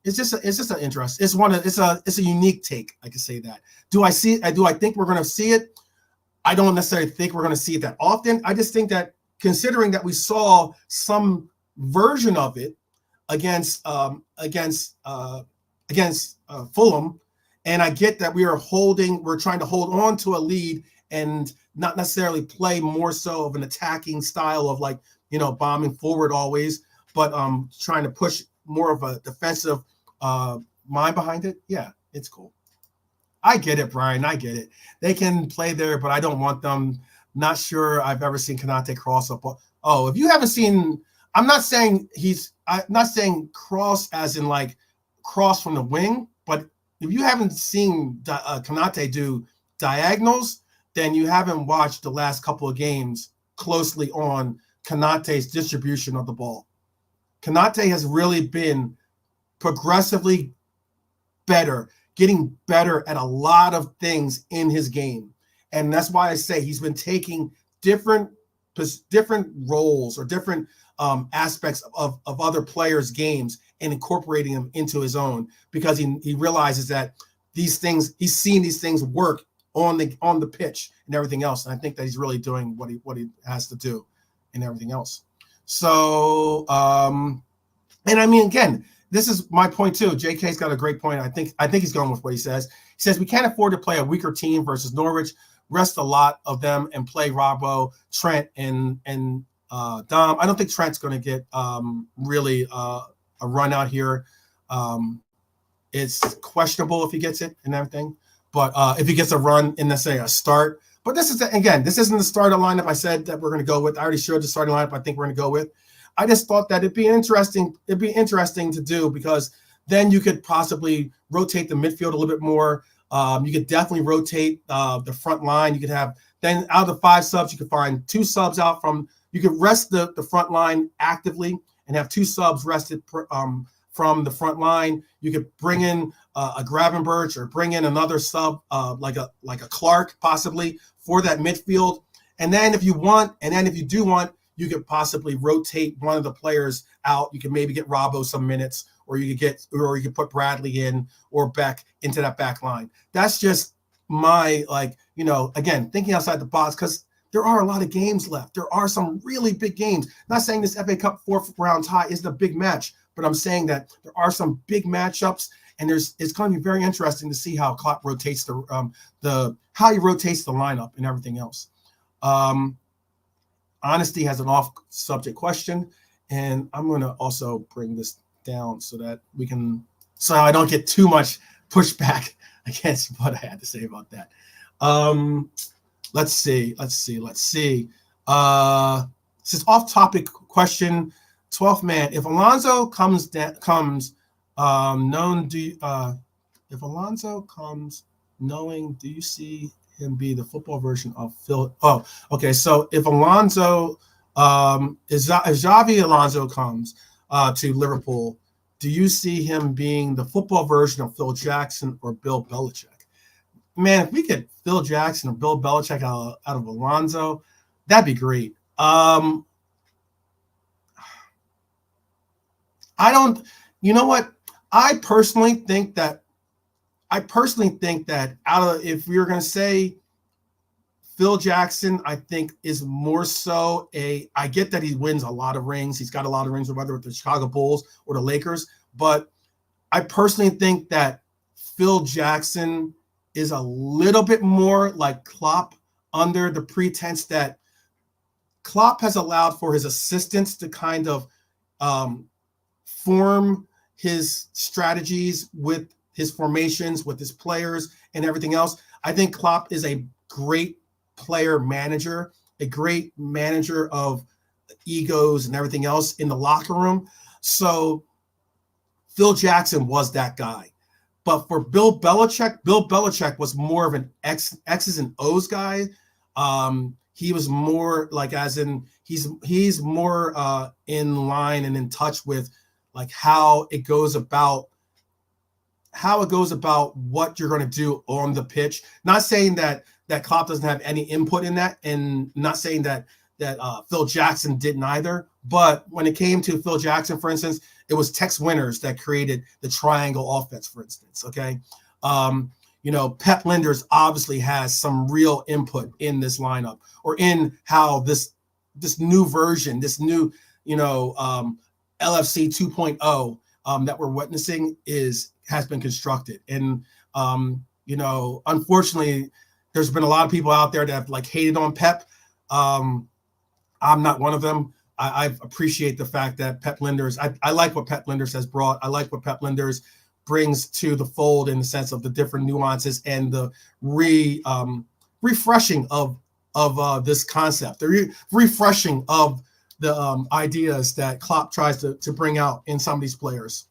it's just an interest. It's a unique take. I can say that. Do I think we're going to see it? I don't necessarily think we're going to see it that often. I just think that, considering that we saw some version of it against Fulham, and I get that we're trying to hold on to a lead and not necessarily play more so of an attacking style of, like, you know, bombing forward always, but trying to push more of a defensive mind behind it. Yeah, it's cool. I get it, Brian. I get it. They can play there, but I don't want them. Not sure I've ever seen Konate cross up. Oh, if you haven't seen, I'm not saying cross as in like cross from the wing, but if you haven't seen Konate do diagonals, then you haven't watched the last couple of games closely on Konate's distribution of the ball. Konate has really been progressively better, getting better at a lot of things in his game. And that's why I say he's been taking different roles or different aspects of other players' games and incorporating them into his own, because he realizes that he's seen these things work on the pitch and everything else. And I think that he's really doing what he has to do and everything else. So, and I mean, again, this is my point too. JK's got a great point. I think he's going with what he says. He says we can't afford to play a weaker team versus Norwich, rest a lot of them, and play Robbo, Trent, and Dom. I don't think Trent's going to get really a run out here. It's questionable if he gets it and everything. But if he gets a run in, let's say, a start. But this isn't the starter lineup I said that we're going to go with. I already showed the starting lineup I think we're going to go with. I just thought that it'd be interesting to do, because then you could possibly rotate the midfield a little bit more. You could definitely rotate the front line. You could have, then out of the 5 subs, you could find 2 subs out from, you could rest the front line actively and have 2 subs rested from the front line. You could bring in a Gravenberch or bring in another sub like a Clark possibly for that midfield. And then if you do want, you could possibly rotate one of the players out. You could maybe get Robbo some minutes, or you could put Bradley in or Beck into that back line. That's just my, like, you know, again, thinking outside the box, because there are a lot of games left. There are some really big games. Not saying this FA Cup 4th round tie isn't a big match, but I'm saying that there are some big matchups, and it's going to be very interesting to see how Klopp rotates how he rotates the lineup and everything else. Honesty has an off-subject question, and I'm going to also bring this down so that so I don't get too much pushback against what I had to say about that. Let's see. This is off-topic question. 12th man, if Alonso comes Known do if Alonso comes knowing, do you see him be the football version of Phil? Oh, okay. So if Alonso, if Xavi Alonso comes to Liverpool, do you see him being the football version of Phil Jackson or Bill Belichick? Man, if we get Phil Jackson or Bill Belichick out of Alonso, that'd be great. I don't. You know what? I personally think that out of, if we were going to say Phil Jackson, I think is more so I get that he wins a lot of rings. He's got a lot of rings, whether with the Chicago Bulls or the Lakers. But I personally think that Phil Jackson is a little bit more like Klopp, under the pretense that Klopp has allowed for his assistants to kind of form his strategies with his formations, with his players and everything else. I think Klopp is a great player manager, a great manager of egos and everything else in the locker room. So Phil Jackson was that guy. But for Bill Belichick was more of an X's and O's guy. He was more like, as in he's more in line and in touch with like how it goes about what you're going to do on the pitch. Not saying that Klopp doesn't have any input in that, and not saying that Phil Jackson didn't either. But when it came to Phil Jackson, for instance, it was Tex Winters that created the triangle offense, for instance. Okay. Pep Linders obviously has some real input in this lineup, or in how this new version, this new, LFC 2.0 that we're witnessing has been constructed. And, unfortunately, there's been a lot of people out there that have like hated on Pep. I'm not one of them. I appreciate the fact that Pep Linders, I like what Pep Linders has brought. I like what Pep Linders brings to the fold in the sense of the different nuances and the refreshing of this concept, the refreshing of the ideas that Klopp tries to bring out in some of these players.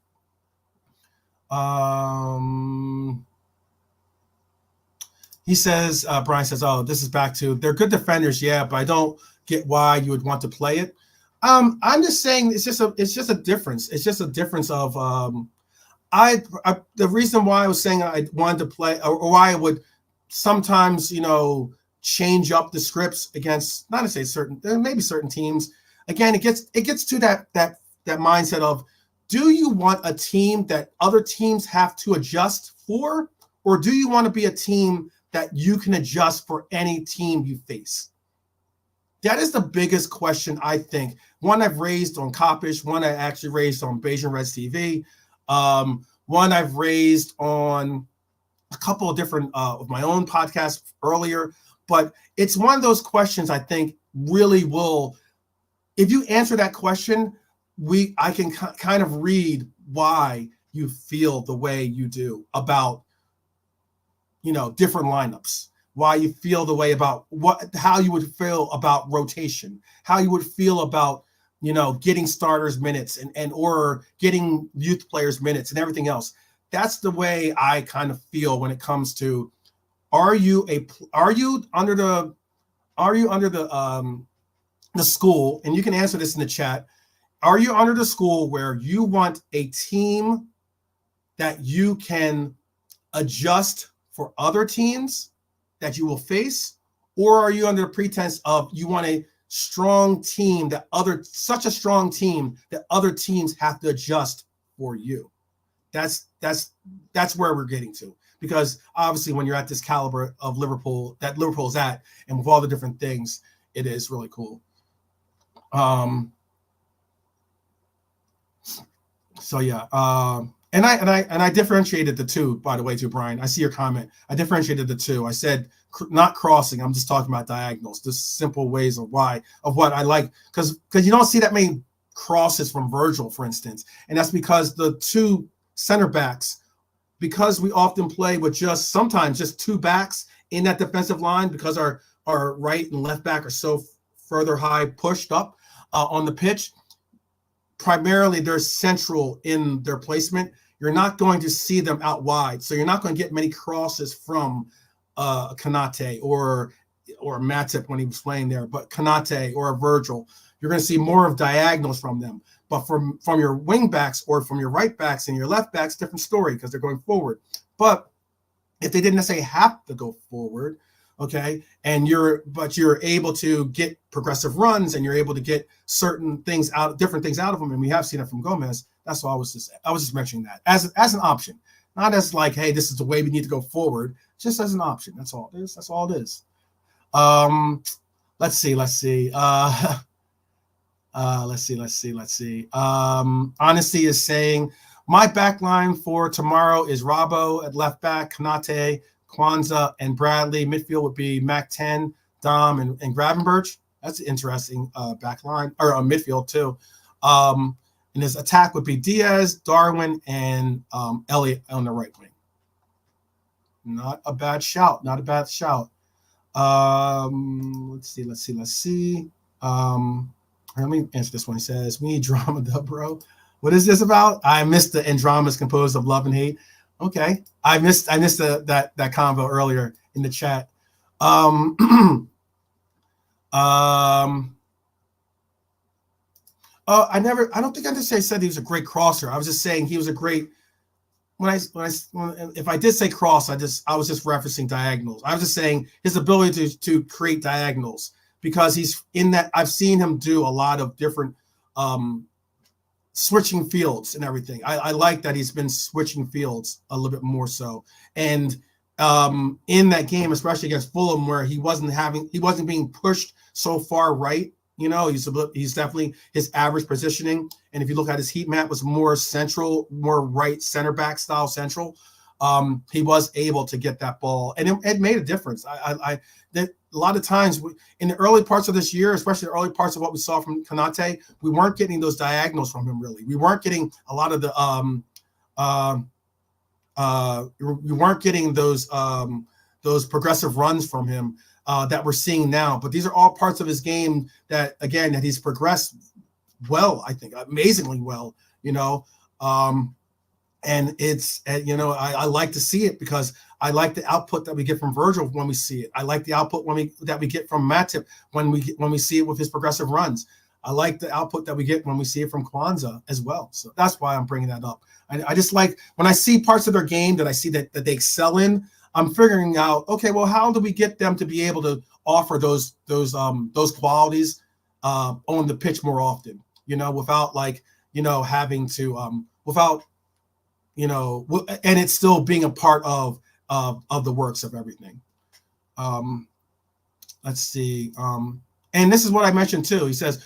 He says, Brian says, "Oh, this is back to they're good defenders, yeah, but I don't get why you would want to play it." I'm just saying it's just a difference. It's just a difference of the reason why I was saying I wanted to play, or why I would sometimes change up the scripts against, not to say maybe certain teams. Again, it gets to that mindset of, do you want a team that other teams have to adjust for, or do you want to be a team that you can adjust for any team you face? That is the biggest question, I think. One I've raised on Coppish, one I actually raised on Beijing Reds TV, one I've raised on a couple of different of my own podcasts earlier. But it's one of those questions I think really will, if you answer that question, I can kind of read why you feel the way you do about different lineups, why you feel the way about how you would feel about rotation, how you would feel about getting starters minutes and or getting youth players minutes and everything else. That's the way I kind of feel when it comes to, are you under the school, and you can answer this in the chat, are you under the school where you want a team that you can adjust for other teams that you will face, or are you under the pretense of you want a strong team such a strong team that other teams have to adjust for you? That's where we're getting to, because obviously when you're at this caliber of Liverpool that Liverpool's at, and with all the different things, it is really cool. So yeah, and I differentiated the two, by the way, too, Brian. I see your comment. I differentiated the two. I said not crossing. I'm just talking about diagonals, just simple ways of what I like, because you don't see that many crosses from Virgil, for instance, and that's because the two center backs, because we often play with sometimes just two backs in that defensive line, because our right and left back are so further high pushed up on the pitch. Primarily, they're central in their placement. you're not going to see them out wide. So you're not going to get many crosses from Konate or Matip when he was playing there, but Konate or Virgil. You're going to see more of diagonals from them. But from your wing backs or from your right backs and your left backs, different story because they're going forward. But if they didn't necessarily have to go forward, okay, and you're able to get progressive runs and you're able to get certain things out, different things out of them, and we have seen it from Gomez. That's what I was just mentioning that as an option, not as like, hey, this is the way we need to go forward, just as an option. That's all it is. That's all it is. Let's see. Honesty is saying my back line for tomorrow is Robbo at left back, Konate, Kwanzaa, and Bradley. Midfield would be Mac 10, Dom, and Gravenberch. That's an interesting back line, or midfield too. And his attack would be Diaz, Darwin, and Elliott on the right wing. Not a bad shout. Not a bad shout. Let's see. Let me answer this one. He says, we need drama, though, bro. What is this about? I missed the and drama is composed of love and hate. Okay. I missed that convo earlier in the chat. I don't think I just said he was a great crosser. I was just saying he was a great. If I did say cross, I was just referencing diagonals. I was just saying his ability to create diagonals because he's in that. I've seen him do a lot of different switching fields and everything. I like that he's been switching fields a little bit more so. And in that game, especially against Fulham, where he wasn't being pushed so far right. You know, he's definitely his average positioning. And if you look at his heat map, was more central, more right center back style central. He was able to get that ball, and it made a difference. That a lot of times in the early parts of this year, especially the early parts of what we saw from Konate, we weren't getting those diagonals from him. Really, we weren't getting a lot of the we weren't getting those progressive runs from him. That we're seeing now, but these are all parts of his game that he's progressed well, I think amazingly well, you know, and it's, you know, I like to see it because I like the output that we get from Virgil when we see it. I like the output that we get from Matip when we see it with his progressive runs. I like the output that we get when we see it from Kwanzaa as well. So that's why I'm bringing that up. I just like when I see parts of their game that I see that they excel in, I'm figuring out, okay, well, how do we get them to be able to offer those qualities on the pitch more often, you know, without like, you know, having to without, you know, and it's still being a part of the works of everything. Let's see. And this is what I mentioned too. He says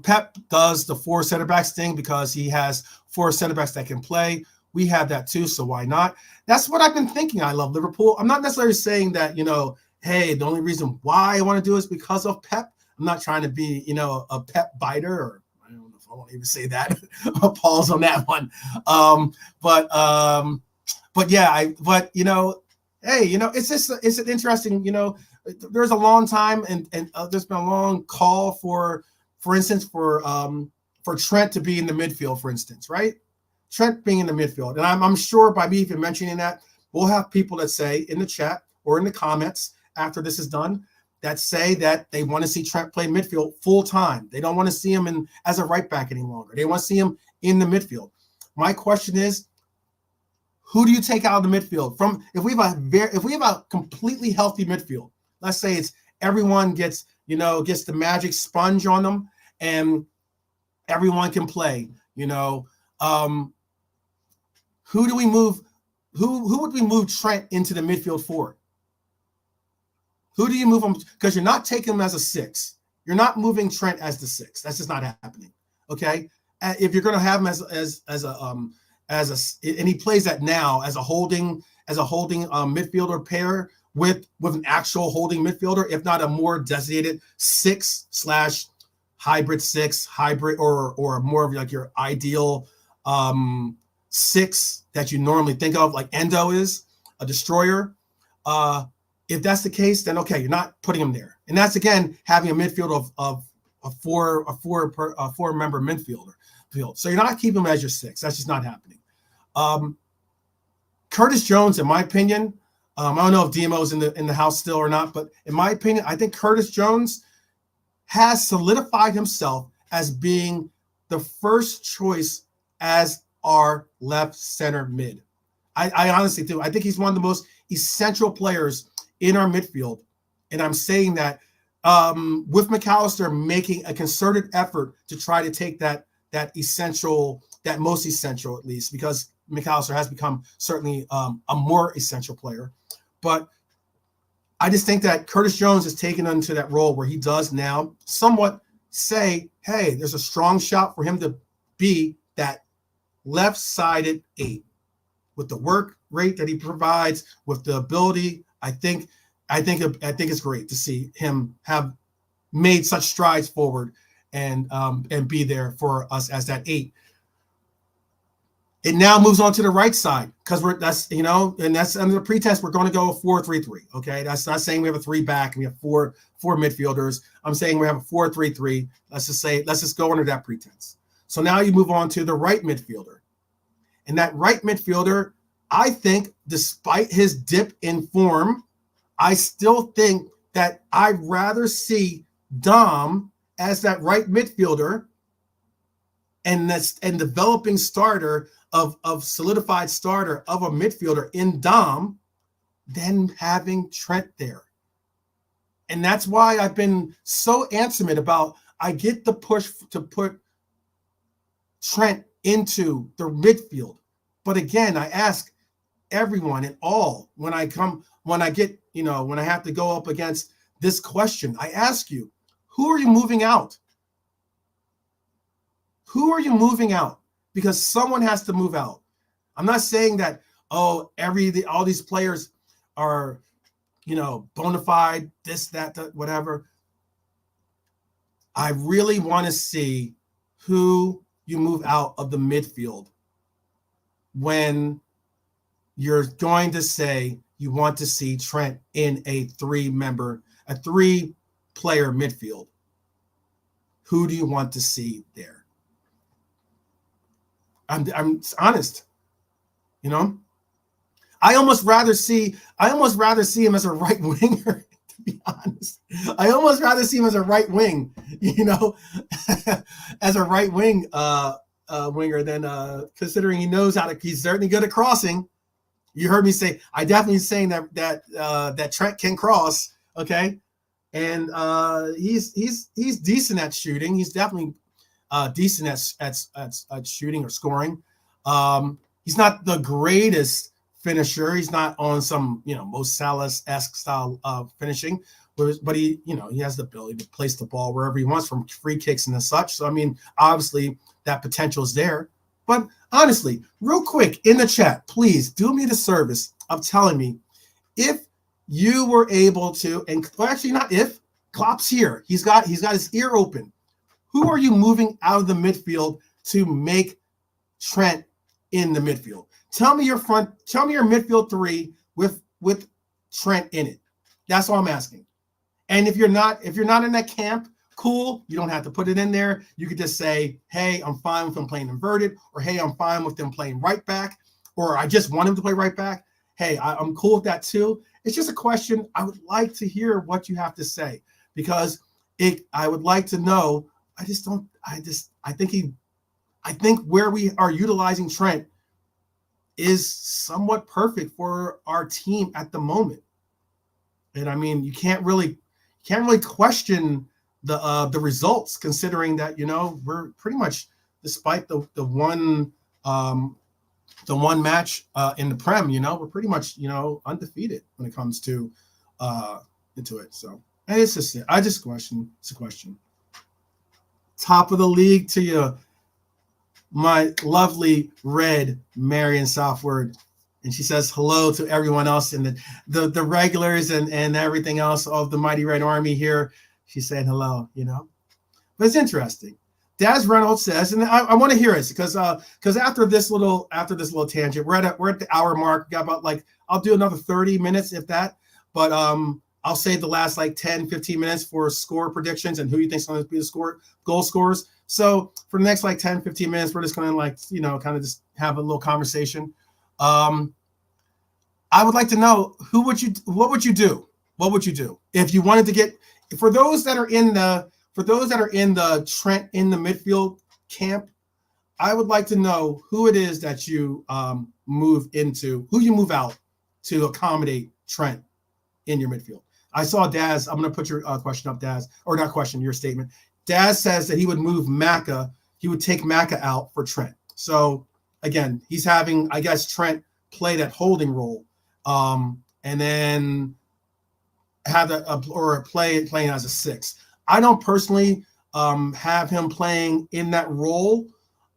Pep does the 4 center backs thing because he has 4 center backs that can play. We have that too, so why not? That's what I've been thinking. I love Liverpool. I'm not necessarily saying that, you know, hey, the only reason why I want to do it is because of Pep. I'm not trying to be, you know, a Pep biter, or I don't know if I want to even say that. I'll pause on that one. But yeah, you know, hey, you know, it's an interesting, you know, there's a long time and there's been a long call for instance, for Trent to be in the midfield, for instance, right? Trent being in the midfield. And I'm sure by me even mentioning that, we'll have people that say in the chat or in the comments after this is done that say that they want to see Trent play midfield full time. They don't want to see him as a right back any longer. They want to see him in the midfield. My question is, who do you take out of the midfield? If we have a completely healthy midfield, let's say it's everyone gets the magic sponge on them and everyone can play, you know, who do we move? Who would we move Trent into the midfield for? Who do you move him? Because you're not taking him as a 6. You're not moving Trent as the 6. That's just not happening. Okay. If you're going to have him as a, and he plays that now as a holding midfielder pair with an actual holding midfielder, if not a more designated 6/hybrid 6 or more of like your ideal 6 that you normally think of, like Endo is a destroyer. If that's the case, then okay, you're not putting him there, and that's again having a midfield of a four member midfielder field. So you're not keeping him as your 6. That's just not happening. Curtis Jones, in my opinion, I don't know if Demo's in the house still or not, but in my opinion, I think Curtis Jones has solidified himself as being the first choice as our left center mid. I honestly do. I think he's one of the most essential players in our midfield. And I'm saying that with McAllister making a concerted effort to try to take that most essential at least, because McAllister has become certainly a more essential player. But I just think that Curtis Jones is taken into that role where he does now somewhat say, hey, there's a strong shot for him to be that left-sided 8 with the work rate that he provides, with the ability. I think it's great to see him have made such strides forward and be there for us as that 8. It now moves on to the right side because that's under the pretense we're going to go a 4-3-3. Okay, that's not saying we have a 3 back and we have four midfielders. I'm saying we have a 4-3-3. Let's just go under that pretense. So now you move on to the right midfielder, and that right midfielder, I think, despite his dip in form, I still think that I'd rather see Dom as that right midfielder and developing starter of solidified starter of a midfielder in Dom than having Trent there. And that's why I've been so adamant about, I get the push to put Trent into the midfield. But again, I ask everyone and all when I have to go up against this question, I ask you, who are you moving out? Who are you moving out? Because someone has to move out. I'm not saying that, all these players are, bona fide, this, that, whatever. I really want to see who you move out of the midfield when you're going to say you want to see Trent in a 3-player midfield. Who do you want to see there? I'm honest, I almost rather see him as a right winger, to be honest. I almost rather see him as a right wing, as a right wing winger than considering he's certainly good at crossing. You heard me say, I definitely saying that Trent can cross, okay? And he's decent at shooting. He's definitely decent at shooting or scoring. He's not the greatest finisher. He's not on some Mo Salah-esque style of finishing, but he has the ability to place the ball wherever he wants from free kicks and such. So I mean, obviously that potential is there. But honestly, real quick in the chat, please do me the service of telling me if you were able to, and actually not if, Klopp's here. He's got his ear open. Who are you moving out of the midfield to make Trent in the midfield? Tell me your midfield 3 with Trent in it. That's all I'm asking. And if you're not in that camp, cool. You don't have to put it in there. You could just say, hey, I'm fine with him playing inverted, or hey, I'm fine with him playing right back, or I just want him to play right back. Hey, I'm cool with that too. It's just a question. I would like to hear what you have to say, because I would like to know. I think where we are utilizing Trent is somewhat perfect for our team at the moment. And I mean, you can't really question the results, considering that, we're pretty much, despite the one match in the Prem, we're pretty much, undefeated when it comes to into it. So, and it's just it's a question. Top of the league to you, my lovely red Marion Southward. And she says hello to everyone else and the regulars and everything else of the Mighty Red Army here. She's saying hello, But it's interesting. Daz Reynolds says, and I want to hear it because after this little tangent, we're at the hour mark. Got about I'll do another 30 minutes if that, but I'll save the last 10, 15 minutes for score predictions and who you think is going to be the goal scorers. So for the next like 10, 15 minutes, we're just going to like, kind of just have a little conversation. I would like to know what would you do? What would you do if you wanted to get, for those that are in the Trent in the midfield camp? I would like to know who it is that you move out to accommodate Trent in your midfield. I saw Daz. I'm going to put your question up, Daz, or not question, your statement. Daz says that he would move Macca. He would take Macca out for Trent. So again, he's having, I guess, Trent play that holding role, and then have playing as a 6. I don't personally have him playing in that role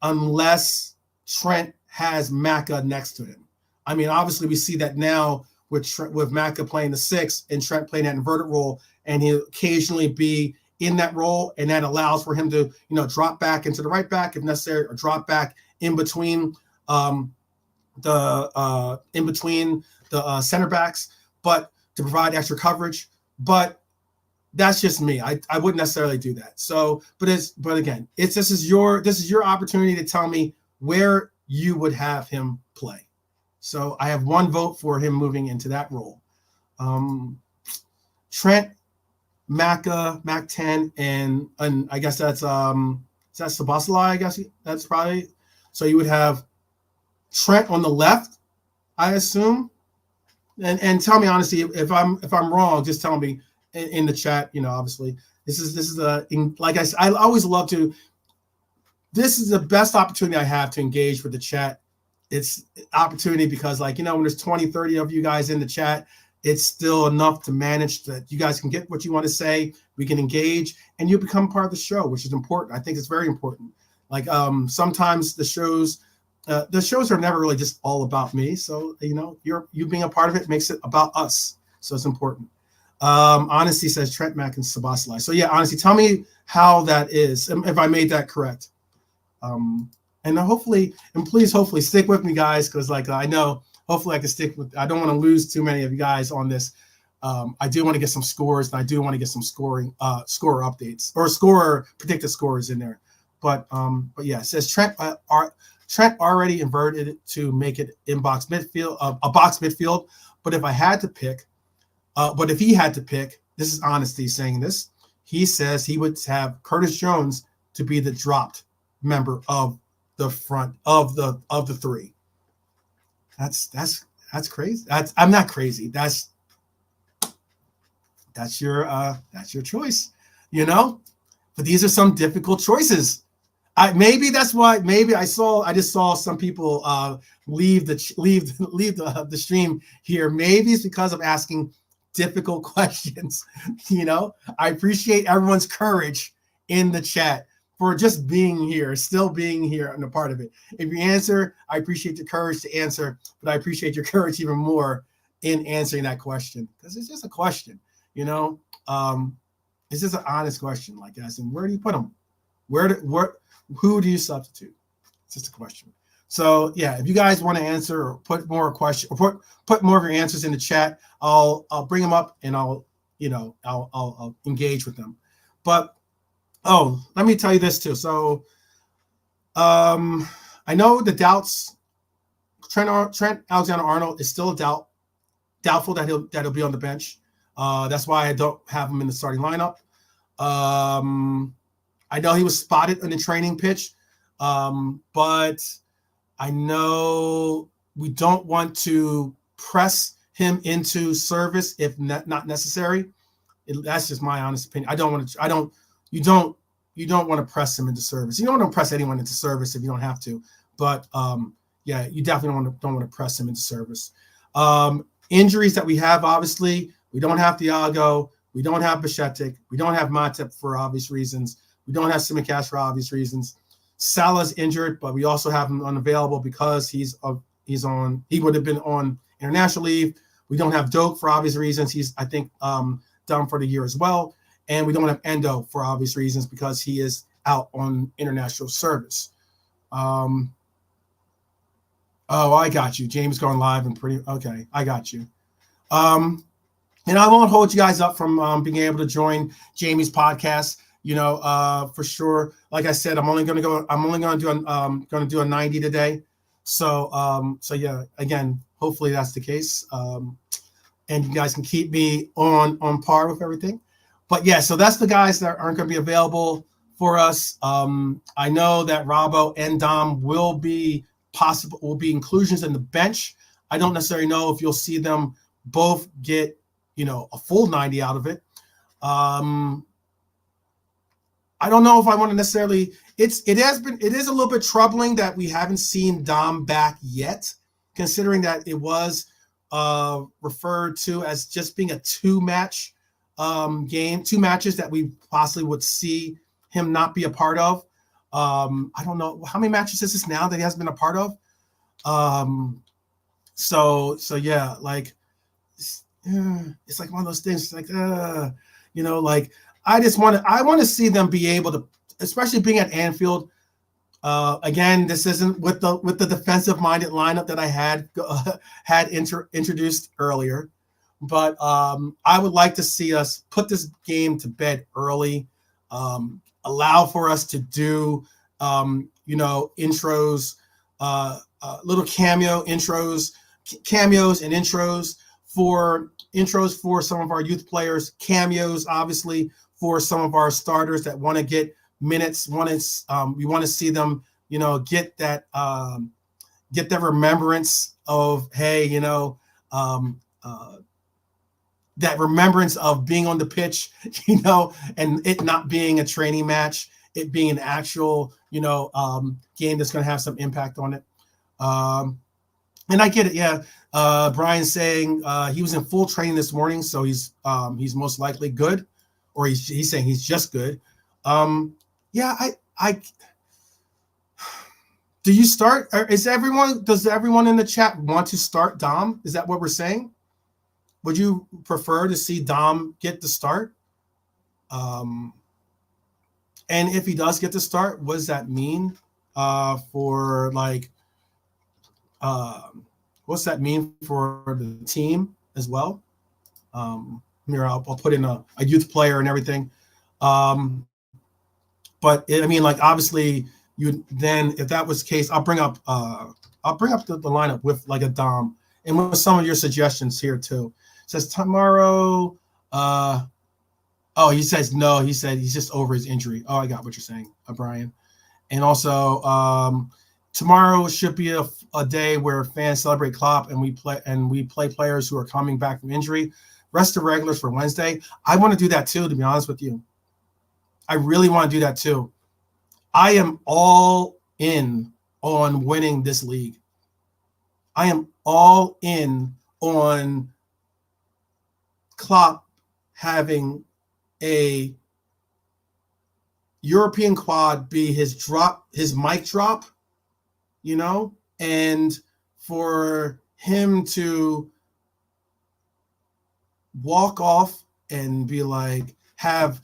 unless Trent has Macca next to him. I mean, obviously we see that now with Macca playing the 6 and Trent playing that inverted role, and he'll occasionally be in that role, and that allows for him to, drop back into the right back if necessary, or drop back in between the center backs, but to provide extra coverage. But that's just me. I wouldn't necessarily do that. So, but again, this is your opportunity to tell me where you would have him play. So I have 1 vote for him moving into that role. Trent, Macca, Mac 10, and I guess that's is that Szoboszlai? I guess that's probably. So you would have Trent on the left, I assume. And tell me honestly if I'm wrong. Just tell me in the chat. Obviously this is like I said, I always love to. This is the best opportunity I have to engage with the chat. It's opportunity because, like, when there's 20, 30 of you guys in the chat, it's still enough to manage that you guys can get what you want to say. We can engage, and you become part of the show, which is important. I think it's very important. Like sometimes the shows are never really just all about me. So you being a part of it makes it about us. So it's important. Honesty says Trent, Mac, and Szoboszlai. So yeah, honestly, tell me how that is, if I made that correct. And please hopefully stick with me, guys, because I know hopefully I can stick with. I don't want to lose too many of you guys on this. I do want to get some scores, and I do want to get some scorer updates or predicted scores in there. But yeah, it says Trent already inverted it to make it a box midfield. But if he had to pick, this is Honesty saying this. He says he would have Curtis Jones to be the dropped member of the front of the 3. That's crazy. I'm not crazy. That's your choice, But these are some difficult choices. Maybe that's why. Maybe I just saw some people leave the stream here. Maybe it's because of asking difficult questions. I appreciate everyone's courage in the chat for just being here, still being here and a part of it. If you answer, I appreciate the courage to answer, but I appreciate your courage even more in answering that question, because it's just a question, it's just an honest question, like asking, where do you put them? Who do you substitute? It's just a question. So yeah, if you guys want to answer or put more question or put more of your answers in the chat, I'll bring them up and I'll engage with them. But let me tell you this too. So I know the doubts. Trent Alexander-Arnold is still doubtful that he'll be on the bench. That's why I don't have him in the starting lineup. I know he was spotted on the training pitch, but I know we don't want to press him into service if not necessary. That's just my honest opinion. You don't want to press him into service. You don't want to press anyone into service if you don't have to. But yeah, you definitely don't want to press him into service. Injuries that we have, obviously, we don't have Thiago, we don't have Bajcetic, we don't have Matip for obvious reasons. We don't have Tsimikas for obvious reasons. Salah's injured, but we also have him unavailable because he would have been on international leave. We don't have Doak for obvious reasons. He's, I think, done for the year as well. And we don't have Endo for obvious reasons because he is out on international service. Oh, I got you. James going live and okay. I got you. And I won't hold you guys up from being able to join Jamie's podcast. for sure. Like I said, I'm only going to do a 90 today. So yeah, again, hopefully that's the case. And you guys can keep me on par with everything. But yeah, so that's the guys that aren't going to be available for us. I know that Robbo and Dom will be inclusions in the bench. I don't necessarily know if you'll see them both get, a full 90 out of it. I don't know if I want to necessarily. It is a little bit troubling that we haven't seen Dom back yet, considering that it was referred to as just being a 2-match game, 2 matches that we possibly would see him not be a part of. I don't know how many matches is this now that he hasn't been a part of. So yeah, like it's like one of those things. Like like. I want to see them be able to, especially being at Anfield. Again, this isn't with the defensive minded lineup that I had introduced earlier, but I would like to see us put this game to bed early, allow for us to do intros, little cameos and intros for some of our youth players, cameos obviously for some of our starters that want to get minutes. We want to see them, get that remembrance of, hey, that remembrance of being on the pitch, and it not being a training match, it being an actual, game that's going to have some impact on it. And I get it, yeah. Brian's saying he was in full training this morning, so he's most likely good. Or he's saying he's just good. Yeah, I do you start? Does everyone in the chat want to start Dom? Is that what we're saying? Would you prefer to see Dom get the start? And if he does get the start, what does that mean for like? What's that mean for the team as well? Here, I'll put in a youth player and everything. But like obviously if that was the case, I'll bring up the lineup with like a Dom and with some of your suggestions here too. It says tomorrow. He says no. He said he's just over his injury. Oh, I got what you're saying, Brian. And also tomorrow should be a day where fans celebrate Klopp and we play players who are coming back from injury. Rest the regulars for Wednesday. I want to do that too, to be honest with you. I really want to do that too. I am all in on winning this league. I am all in on Klopp having a European quad be his mic drop, and for him to walk off and be like, have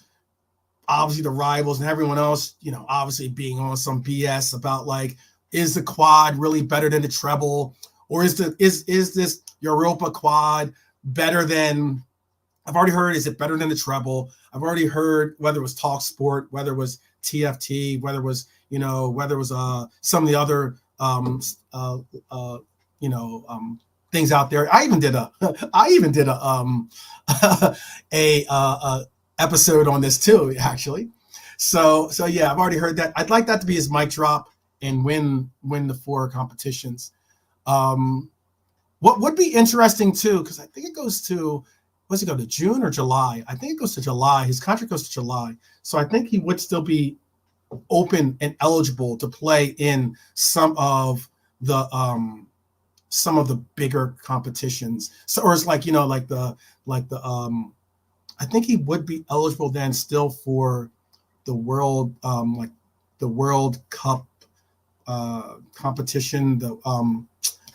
obviously the rivals and everyone else, obviously being on some BS about like, is the quad really better than the treble, or is this Europa quad better than? I've already heard, is it better than the treble? I've already heard whether it was Talk Sport, whether it was TFT, whether it was some of the other things out there. I even did a episode on this too, actually. So yeah, I've already heard that. I'd like that to be his mic drop and win the 4 competitions. What would be interesting too, because I think it goes to, what's it go to, June or July? I think it goes to July. His contract goes to July. So I think he would still be open and eligible to play in some of the bigger competitions. So, or it's like, I think he would be eligible then still for the World Cup competition, the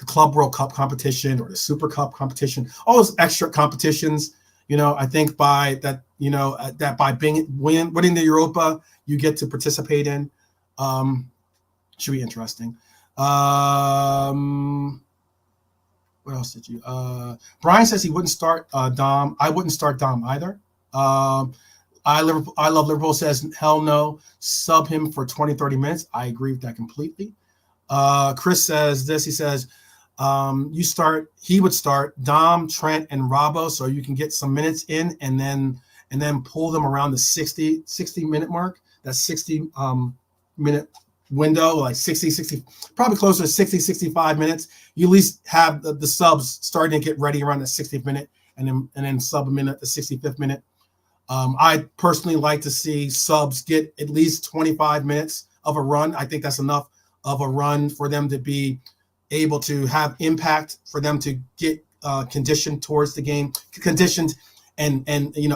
Club World Cup competition, or the Super Cup competition, all those extra competitions. I think by that, that by winning the Europa, you get to participate in. Should be interesting. What else did you? Brian says he wouldn't start Dom. I wouldn't start Dom either. I love Liverpool says, hell no, sub him for 20, 30 minutes. I agree with that completely. Chris says this. He says, he would start Dom, Trent, and Robbo so you can get some minutes in and then pull them around the 60 minute mark. That 60 minute window, like 60, probably closer to 60, 65 minutes. You at least have the subs starting to get ready around the 60th minute and then sub them in at the 65th minute. I personally like to see subs get at least 25 minutes of a run. I think that's enough of a run for them to be able to have impact, for them to get conditioned towards the game, conditioned and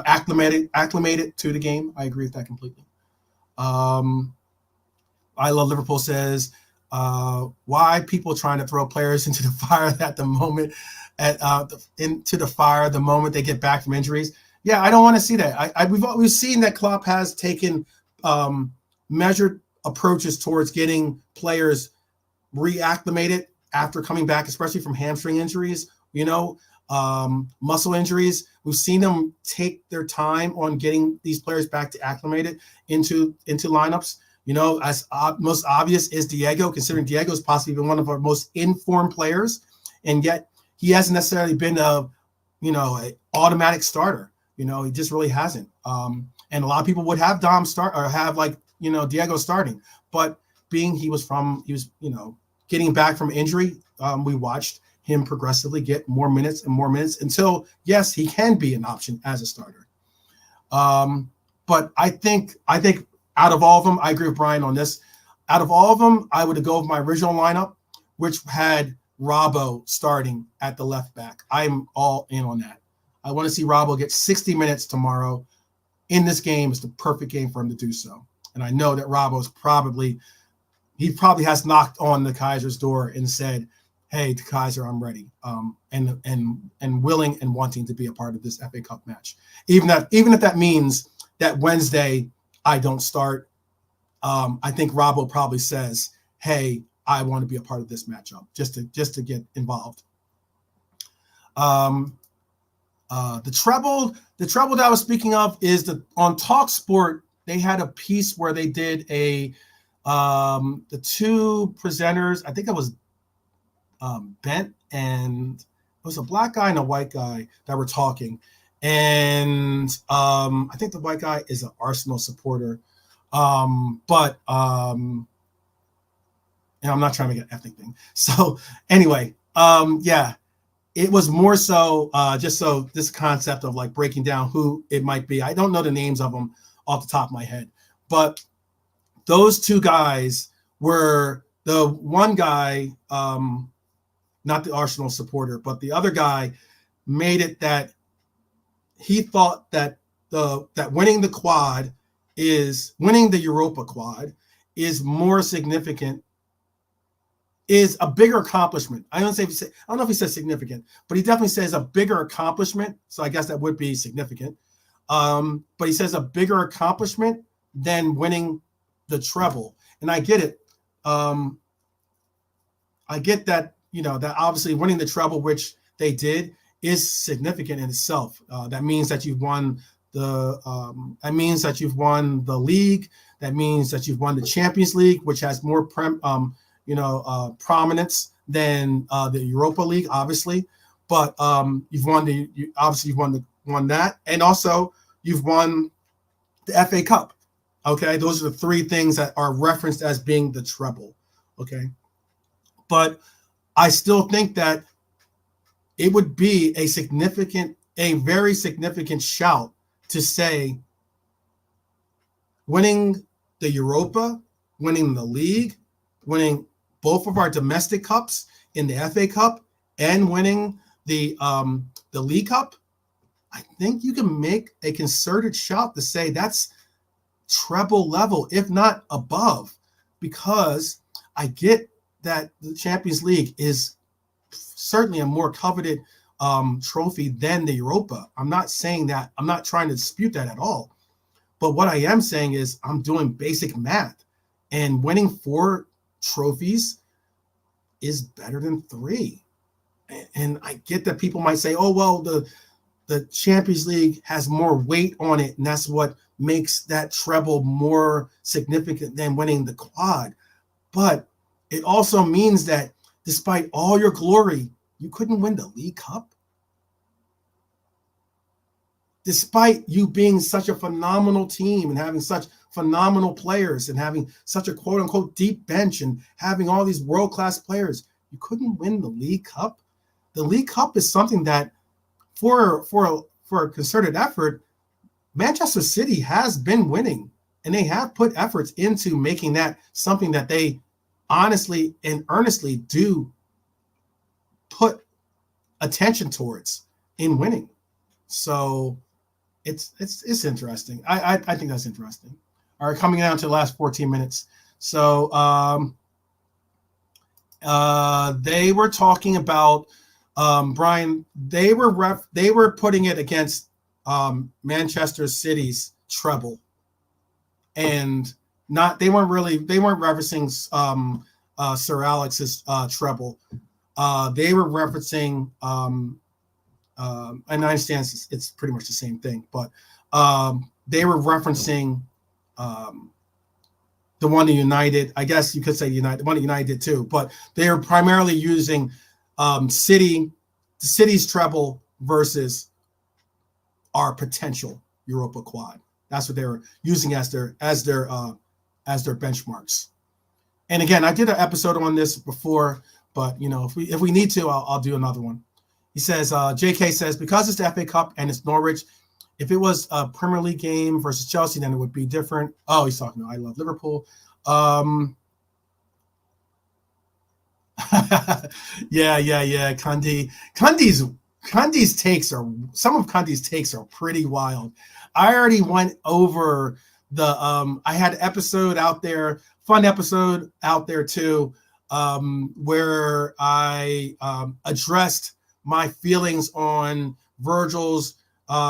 acclimated to the game. I agree with that completely. I love Liverpool says, why people trying to throw players into the fire at the moment, into the fire the moment they get back from injuries. Yeah, I don't want to see that. We've seen that Klopp has taken measured approaches towards getting players reacclimated after coming back, especially from hamstring injuries, muscle injuries. We've seen them take their time on getting these players back to acclimated into lineups. As most obvious is Diego, considering Diego is possibly been one of our most informed players, and yet he hasn't necessarily been an automatic starter. He just really hasn't. And a lot of people would have Dom start or have Diego starting, but being he was getting back from injury, we watched him progressively get more minutes and more minutes until, yes, he can be an option as a starter. But I think out of all of them, I agree with Brian on this. Out of all of them, I would go with my original lineup, which had Robbo starting at the left back. I'm all in on that. I want to see Robbo get 60 minutes tomorrow in this game. It's the perfect game for him to do so. And I know that Robbo's probably has knocked on the Kaiser's door and said, hey, the Kaiser, I'm ready, and willing and wanting to be a part of this FA Cup match. Even if that means that Wednesday I don't start, I think Robbo probably says, hey, I want to be a part of this matchup just to get involved. The treble that I was speaking of is on TalkSport. They had a piece where they did the two presenters. I think it was Bent and it was a black guy and a white guy that were talking. And I think the white guy is an Arsenal supporter. But and I'm not trying to make an ethnic thing. So anyway, yeah. It was more so just so this concept of like breaking down who it might be. I don't know the names of them off the top of my head, but those two guys were the one guy, not the Arsenal supporter, but the other guy made it that he thought that winning the Europa quad is more significant, is a bigger accomplishment. I don't know if he says significant, but he definitely says a bigger accomplishment. So I guess that would be significant. But he says a bigger accomplishment than winning the treble. And I get it. I get that, that obviously winning the treble, which they did, is significant in itself. That means that you've won the league. That means that you've won the Champions League, which has more prominence than the Europa League, obviously, but you've won that, and also you've won the FA Cup. Okay, those are the three things that are referenced as being the treble. Okay, but I still think that it would be a very significant shout to say winning the Europa, winning the league, winning both of our domestic cups in the FA Cup, and winning the League Cup. I think you can make a concerted shout to say that's treble level, if not above, because I get that the Champions League is certainly a more coveted trophy than the Europa. I'm not saying that. I'm not trying to dispute that at all. But what I am saying is I'm doing basic math, and winning 4 trophies is better than 3. And I get that people might say, oh, well, the Champions League has more weight on it, and that's what makes that treble more significant than winning the quad. But it also means that despite all your glory, you couldn't win the League Cup. Despite you being such a phenomenal team and having such phenomenal players and having such a quote unquote deep bench and having all these world-class players, you couldn't win the League Cup. The League Cup is something that for a concerted effort, Manchester City has been winning, and they have put efforts into making that something that they honestly and earnestly do put attention towards in winning. So it's interesting. I think that's interesting. All right, coming down to the last 14 minutes. So they were talking about Brian. They were putting it against Manchester City's treble, and they weren't referencing Sir Alex's treble. They were referencing and I understand it's pretty much the same thing, but they were referencing the one that United, I guess you could say United, the one that United did too, but they are primarily using City's treble versus our potential Europa quad. That's what they were using as their benchmarks. And again, I did an episode on this before, but if we need to, I'll do another one. He says, JK says, because it's the FA Cup and it's Norwich, if it was a Premier League game versus Chelsea, then it would be different. Oh, he's talking about I love Liverpool. Yeah. Cundy's takes are, some of Cundy's takes are pretty wild. I already went over the, I had an episode out there, fun episode out there too, where I addressed my feelings on Virgil's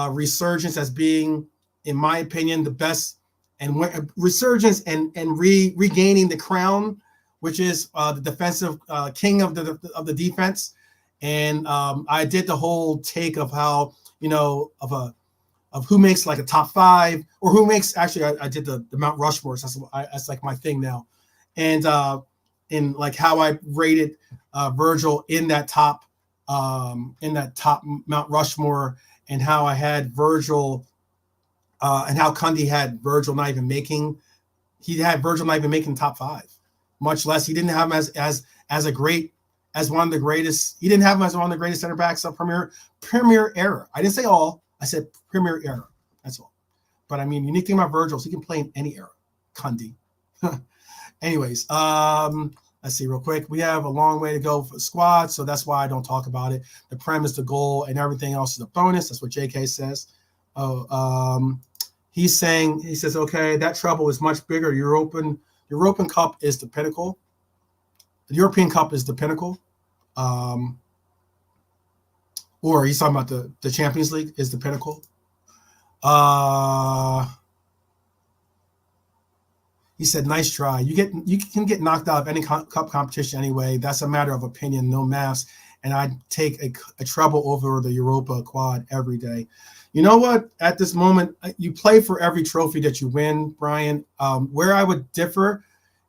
resurgence as being, in my opinion, the best, and resurgence and regaining the crown, which is the defensive king of the defense. And I did the whole take of how of who makes like a top five, or who makes, actually I did the Mount Rushmore. So that's like my thing now, and in like how I rated Virgil in that top Mount Rushmore, and how I had Virgil, and how Cundy had Virgil not even making top five, much less he didn't have him as one of the greatest. He didn't have him as one of the greatest center backs of Premier era. I didn't say all. I said Premier era. That's all. But I mean, unique thing about Virgil is he can play in any era. Cundy. Anyways, let's see real quick. We have a long way to go for the squad, so that's why I don't talk about it. The prem is the goal, and everything else is a bonus. That's what JK says. He says, okay, that treble is much bigger. European Cup is the pinnacle. The European Cup is the pinnacle. Or he's talking about the Champions League is the pinnacle. He said, nice try. You can get knocked out of any cup competition anyway. That's a matter of opinion, no maths. And I'd take a treble over the Europa quad every day. You know what? At this moment, you play for every trophy that you win, Brian. Where I would differ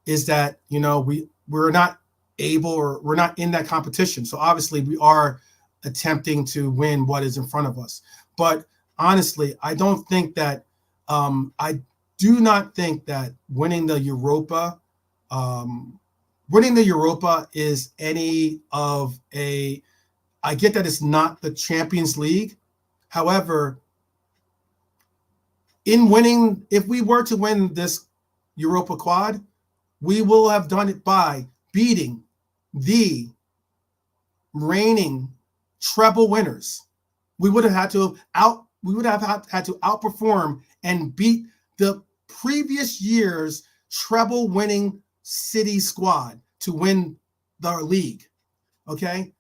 is that, we're not able, or we're not in that competition. So obviously we are attempting to win what is in front of us. But honestly, I don't think that I do not think that winning the Europa is any of a, I get that it's not the Champions League. However, if we were to win this Europa quad, we will have done it by beating the reigning treble winners. We would have had to outperform and beat the previous year's treble winning City squad to win the league. Okay,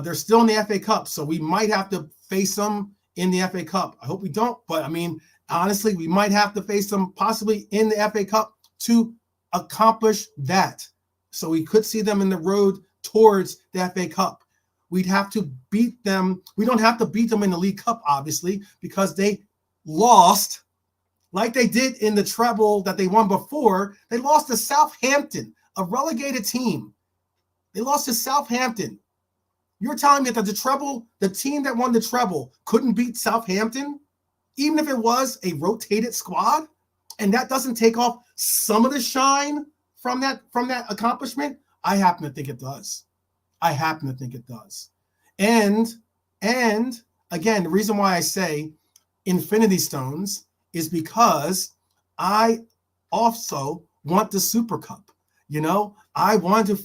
they're still in the FA Cup, so we might have to face them in the FA Cup. I hope we don't, but I mean, honestly, we might have to face them possibly in the FA Cup to accomplish that. So we could see them in the road towards the FA Cup. We'd have to beat them. We don't have to beat them in the League Cup, obviously, because they lost like they did in the treble that they won before. They lost to Southampton, a relegated team. They lost to Southampton. You're telling me that the team that won the treble couldn't beat Southampton, even if it was a rotated squad? And that doesn't take off some of the shine from that accomplishment? I happen to think it does. And again, the reason why I say Infinity Stones is because I also want the Super Cup. I want to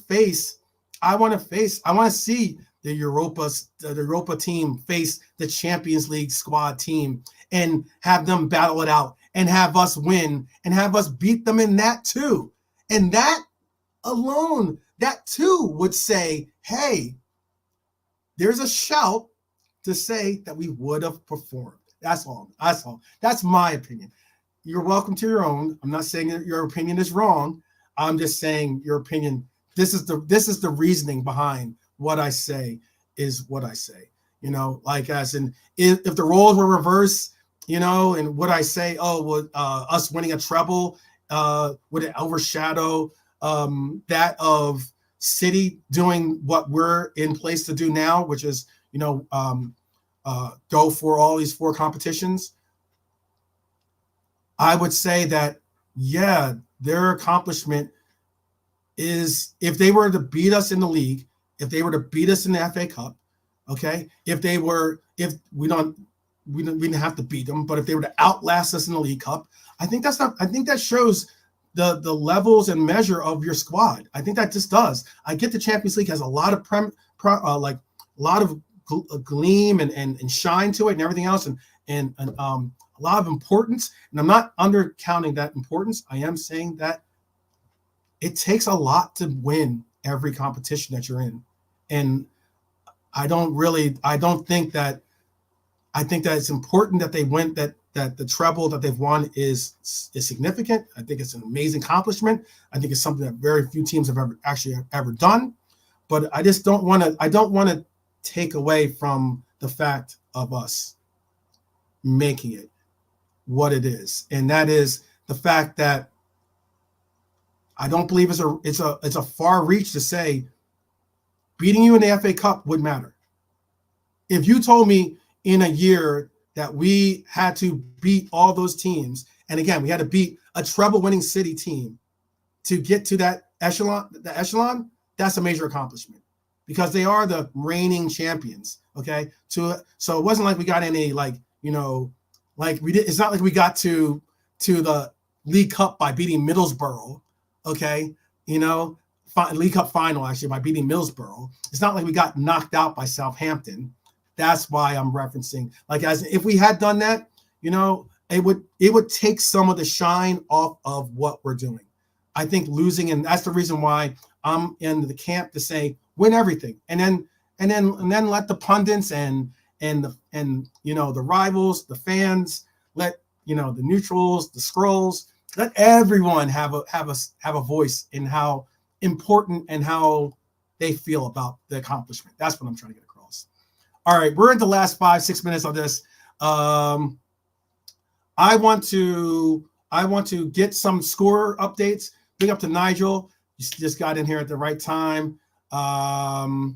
see the Europa team face the Champions League squad team and have them battle it out and have us win and have us beat them in that too. And that alone, that too would say, hey, there's a shout to say that we would have performed. That's all. That's my opinion. You're welcome to your own. I'm not saying that your opinion is wrong. I'm just saying your opinion. This is the reasoning behind what I say is what I say. Like as in if the roles were reversed, and what I say, us winning a treble would it overshadow that of City doing what we're in place to do now, which is go for all these 4 competitions? I would say that, yeah, their accomplishment is if they were to beat us in the league, if they were to beat us in the FA Cup, okay, if we didn't have to beat them, but if they were to outlast us in the League Cup, I think that shows the levels and measure of your squad. I think that just does. I get the Champions League has a lot of a lot of gleam and shine to it and everything else and a lot of importance. And I'm not undercounting that importance. I am saying that it takes a lot to win every competition that you're in. And I think that it's important that they win, that the treble that they've won is significant. I think it's an amazing accomplishment. I think it's something that very few teams have ever done. But I just don't want to take away from the fact of us making it what it is. And that is the fact that I don't believe it's a far reach to say beating you in the FA Cup would matter. If you told me in a year that we had to beat all those teams, and again, we had to beat a treble-winning City team to get to that echelon, that's a major accomplishment because they are the reigning champions. Okay, so it wasn't like we got any it's not like we got to the League Cup by beating Middlesbrough. Okay, League Cup final actually by beating Middlesbrough. It's not like we got knocked out by Southampton. That's why I'm referencing, as if we had done that, it would take some of the shine off of what we're doing. I think losing, and that's the reason why I'm in the camp to say win everything, and then let the pundits and the rivals, the fans, let the neutrals, the scrolls, let everyone have a voice in how important and how they feel about the accomplishment. That's what I'm trying to get across. All right, we're in the last 5-6 minutes of this. I want to get some score updates. Big up to Nigel. You just got in here at the right time. What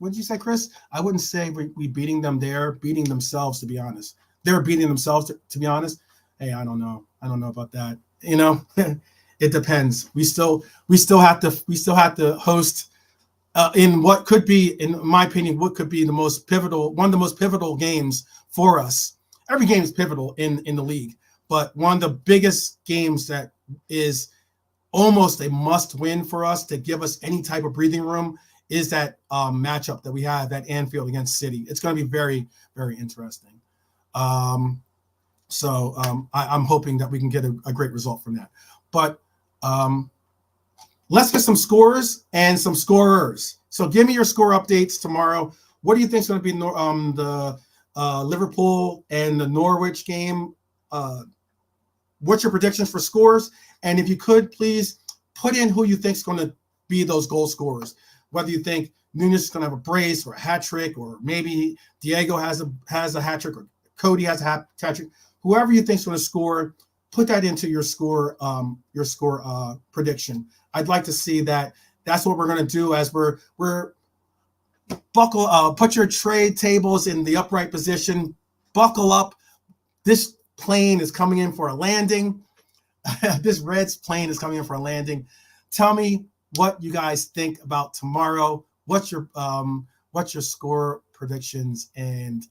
did you say, Chris? I wouldn't say we beating them. They're beating themselves, to be honest. They're beating themselves, to be honest. Hey, I don't know about that. It depends. We still have to host in what could be, in my opinion, what could be one of the most pivotal games for us. Every game is pivotal in the league, but one of the biggest games that is almost a must-win for us to give us any type of breathing room is that matchup that we have at Anfield against City. It's going to be very, very interesting. I'm hoping that we can get a great result from that. But let's get some scores and some scorers. So give me your score updates tomorrow. What do you think is going to be the Liverpool and the Norwich game? What's your predictions for scores? And if you could, please put in who you think is going to be those goal scorers. Whether you think Nunez is going to have a brace or a hat trick, or maybe Diego has a hat trick, or Cody has a hat trick. Whoever you think's going to score, put that into your score prediction. I'd like to see that. That's what we're going to do as we're buckle. Put your trade tables in the upright position. Buckle up. This plane is coming in for a landing. This Reds plane is coming in for a landing. Tell me what you guys think about tomorrow. What's your score predictions, and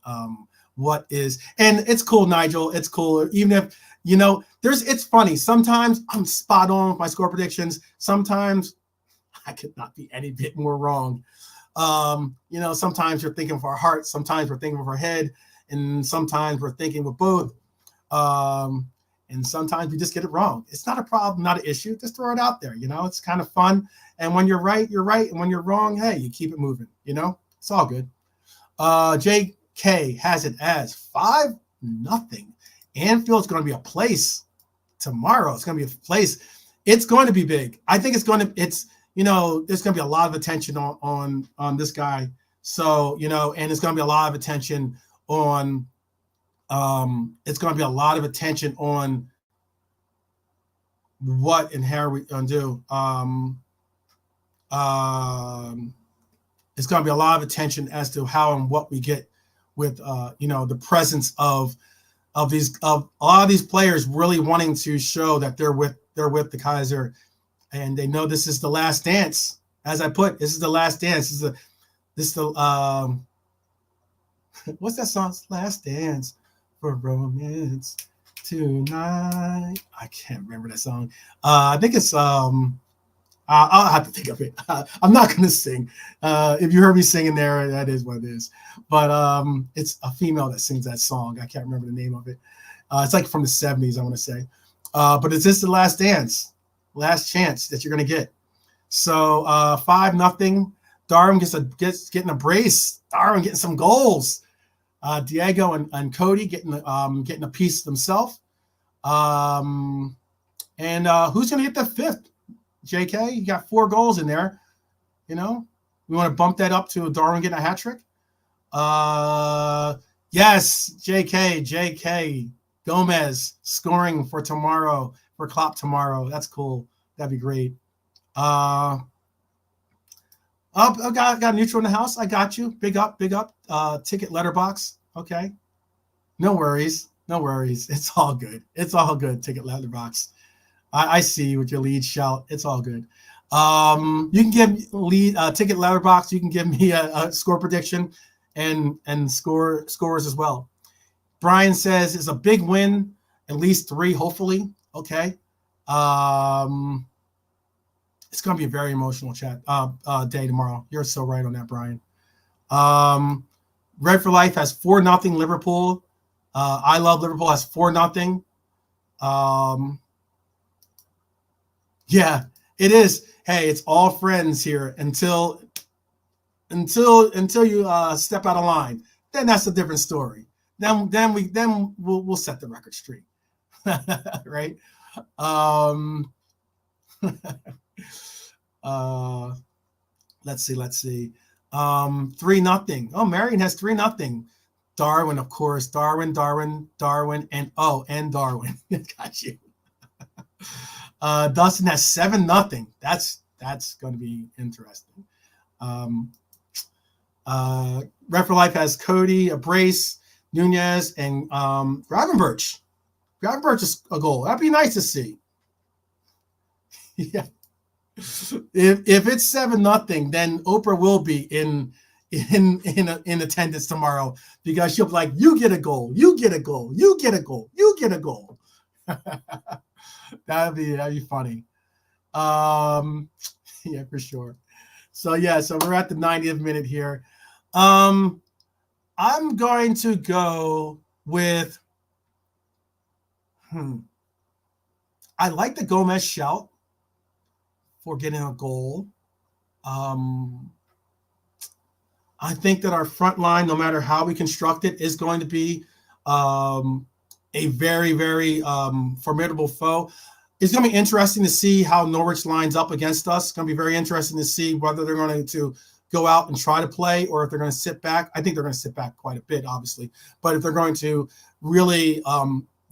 it's cool, Nigel. It's cool. Even if, it's funny. Sometimes I'm spot on with my score predictions. Sometimes I could not be any bit more wrong. Sometimes you're thinking with our heart, sometimes we're thinking with our head, and sometimes we're thinking with both. And sometimes we just get it wrong. It's not a problem, not an issue. Just throw it out there. It's kind of fun. And when you're right, you're right. And when you're wrong, hey, you keep it moving. It's all good. JK has it as 5-0. Anfield's going to be a place tomorrow. It's going to be a place. It's going to be big. I think there's going to be a lot of attention on this guy. So, and it's going to be a lot of attention on what and how we going to do. It's going to be a lot of attention as to how and what we get with the presence of a lot of these players really wanting to show that they're with the Kaiser, and they know this is the last dance. As I put, this is the last dance. This is the what's that song? Last Dance for Romance Tonight. I can't remember that song. I think it's I'll have to think of it. I'm not going to sing. If you heard me singing there, that is what it is. But it's a female that sings that song. I can't remember the name of it. It's like from the 70s, I want to say. But it's just the last dance, last chance that you're going to get. So 5-0. Darwin getting a brace. Darwin getting some goals. Diego and Cody getting a piece themselves. And who's going to get the fifth? JK, you got 4 goals in there. We want to bump that up to Darwin getting a hat trick. Yes, JK, Gomez scoring for tomorrow, for Klopp tomorrow. That's cool. That'd be great. I got neutral in the house. I got you. Big up. Ticket letterbox. Okay. No worries. It's all good. Ticket letterbox. I see you with your lead shout. It's all good. You can give ticket letterbox. You can give me a score prediction and scores as well. Brian says it's a big win, at least 3, hopefully. Okay. It's going to be a very emotional day tomorrow. You're so right on that, Brian. Red for Life has 4-0 Liverpool. I Love Liverpool has 4-0. Yeah, it is. Hey, it's all friends here until you step out of line. Then that's a different story. Then we'll set the record straight, right? Let's see. 3-0. Oh, Marion has 3-0. Darwin, of course. Darwin, and Darwin. Got you. Dustin has 7-0. That's going to be interesting. Red for Life has Cody, a brace, Nunez, and Gravenberch. Gravenberch is a goal. That'd be nice to see. Yeah. If it's 7-0, then Oprah will be in attendance tomorrow, because she'll be like, you get a goal, you get a goal, you get a goal, you get a goal. That'd be funny. Yeah, for sure. So we're at the 90th minute here. I'm going to go with I like the Gomez shout for getting a goal. I think that our front line, no matter how we construct it, is going to be a very, very formidable foe. It's going to be interesting to see how Norwich lines up against us. It's going to be very interesting to see whether they're going to go out and try to play, or if they're going to sit back. I think they're going to sit back quite a bit, obviously. But if they're going to really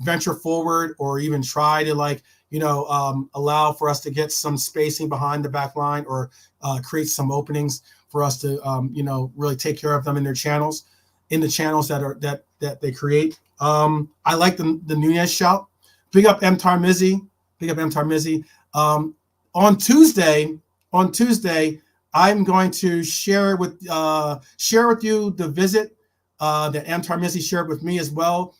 venture forward, or even try to allow for us to get some spacing behind the back line, or create some openings for us to really take care of them in the channels that they create. I like the Nunez shout. Big up M. Tarmizi. On Tuesday, I'm going to share with you the visit that M. Tarmizi shared with me as well.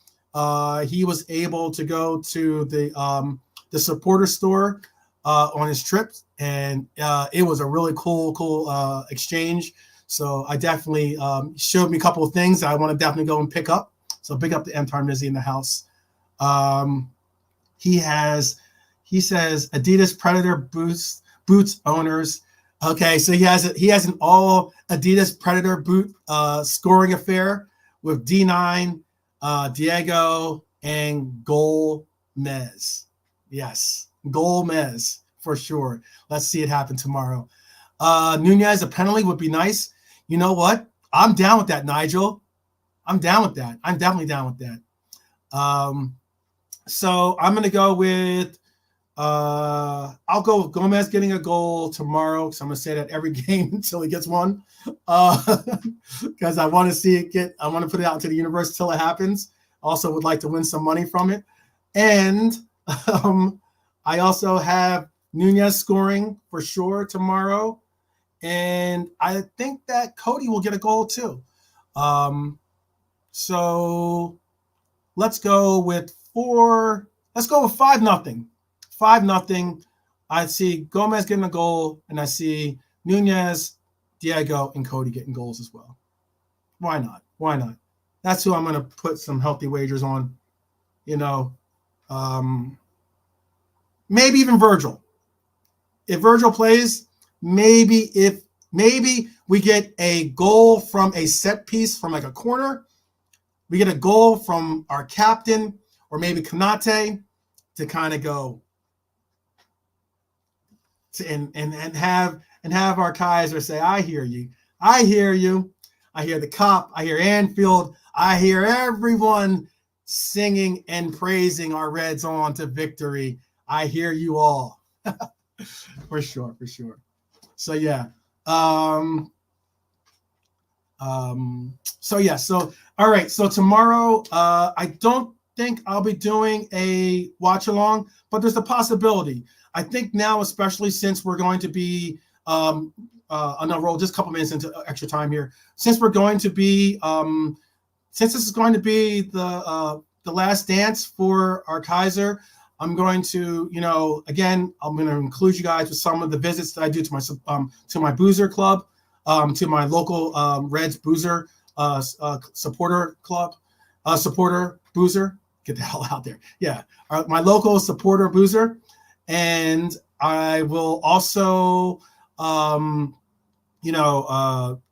He was able to go to the supporter store on his trip, and it was a really cool exchange. So I definitely showed me a couple of things that I want to definitely go and pick up. So big up to M. Tarmizi in the house. He says Adidas Predator boots owners. Okay, so he has an all Adidas Predator boot scoring affair with D9, Diego, and Gomez. Yes, Gomez for sure. Let's see it happen tomorrow. Nunez, a penalty would be nice. You know what? I'm down with that, Nigel. I'm down with that. I'm definitely down with that. So I'm going to go with I'll go with Gomez getting a goal tomorrow, because I'm going to say that every game until he gets one, because I want to see it I want to put it out into the universe until it happens. Also would like to win some money from it. And I also have Nunez scoring for sure tomorrow. And I think that Cody will get a goal too. So let's go with 5-0. 5-0. I see Gomez getting a goal, and I see Nunez, Diego, and Cody getting goals as well. Why not? That's who I'm going to put some healthy wagers on. Maybe even Virgil. If Virgil plays, maybe we get a goal from a set piece from like a corner. We get a goal from our captain, or maybe Konate, to kind of go to, and have our Kaiser say, I hear you. I hear the cop. I hear Anfield. I hear everyone singing and praising our Reds on to victory. I hear you all. For sure. So yeah. So all right. So tomorrow, I don't think I'll be doing a watch along, but there's a possibility. I think now, especially since we're going to be on a roll, just a couple minutes into extra time here, since we're going to be since this is going to be the last dance for our Kaiser, I'm going to, again, I'm going to include you guys with some of the visits that I do to my Boozer Club, to my local Reds Boozer supporter club, supporter Boozer. Get the hell out there. Yeah, my local supporter Boozer. And I will also,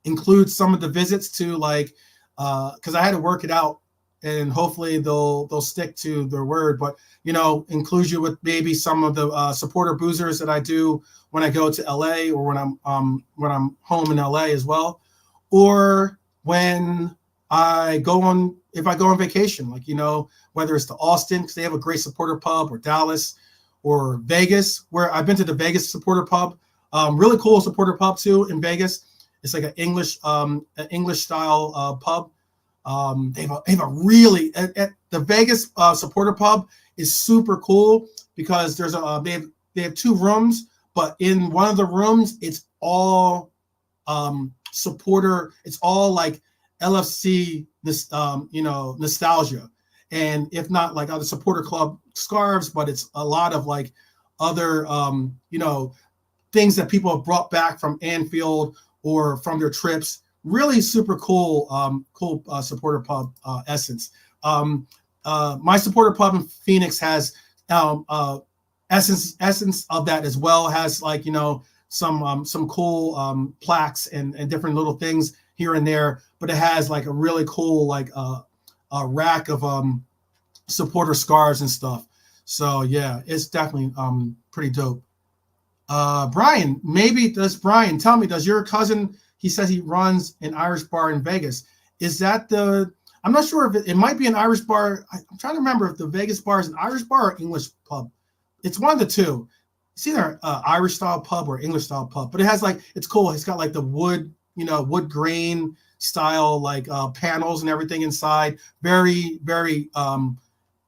include some of the visits to because I had to work it out, and hopefully they'll stick to their word. But include you with maybe some of the supporter boozers that I do when I go to LA, or when I'm home in LA as well, or when I go on vacation, whether it's to Austin, because they have a great supporter pub, or Dallas, or Vegas, where I've been to the Vegas supporter pub. Really cool supporter pub too in Vegas. It's like an English style pub. They have a really the Vegas supporter pub is super cool, because there's they have 2 rooms, but in one of the rooms it's all supporter. It's all like LFC nostalgia, and if not like other supporter club scarves, but it's a lot of like other things that people have brought back from Anfield or from their trips. Really super cool, supporter pub essence. My supporter pub in Phoenix has essence of that as well. Has some cool plaques and different little things here and there, but it has like a really cool a rack of supporter scarves and stuff. So yeah, it's definitely pretty dope. Brian, tell me, does your cousin he says he runs an Irish bar in Vegas. Is that the? I'm not sure if it might be an Irish bar. I'm trying to remember if the Vegas bar is an Irish bar or English pub. It's one of the two. It's either Irish style pub or English style pub. But it has like, it's cool. It's got like the wood, wood grain style like panels and everything inside. Very, very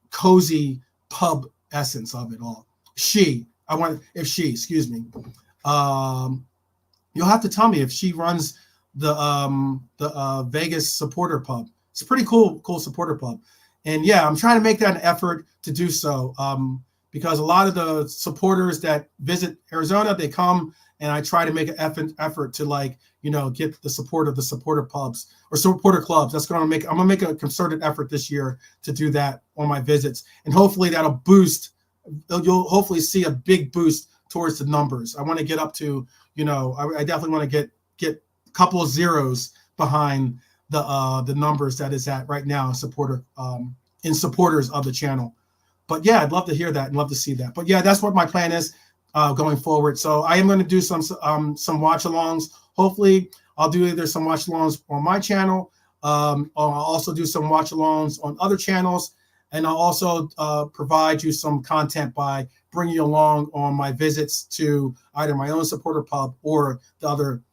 cozy pub essence of it all. Excuse me. You'll have to tell me if she runs the Vegas supporter pub. It's a pretty cool supporter pub. And yeah, I'm trying to make that an effort to do so. Because a lot of the supporters that visit Arizona, they come and I try to make an effort to get the support of the supporter pubs or supporter clubs. I'm going to make a concerted effort this year to do that on my visits. And hopefully that'll boost. You'll hopefully see a big boost towards the numbers. I want to get up to, I definitely want to get a couple of zeros behind the numbers that is at right now in supporters of the channel. But yeah, I'd love to hear that and love to see that. But yeah, that's what my plan is going forward. So I am going to do some watch-alongs. Hopefully, I'll do either some watch-alongs on my channel. I'll also do some watch-alongs on other channels. And I'll also provide you some content by bringing you along on my visits to either my own supporter pub or the other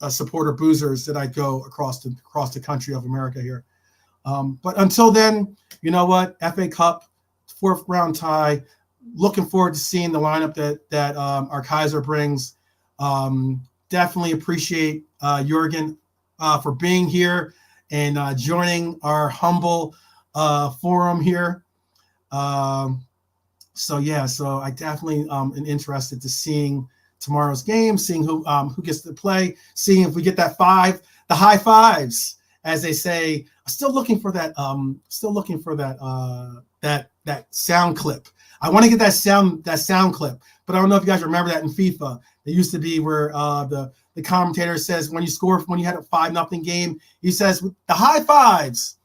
supporter boozers that I go across the country of America here. But until then, you know what? FA Cup, 4th round tie. Looking forward to seeing the lineup that our Kaiser brings. Definitely appreciate Jurgen for being here and joining our humble forum here. So I definitely am interested to seeing tomorrow's game, seeing who gets to play, seeing if we get the high fives, as they say. I'm still looking for that. That sound clip. I want to get that sound clip, but I don't know if you guys remember that in FIFA. It used to be where the commentator says when you had a 5-0 game, he says the high fives.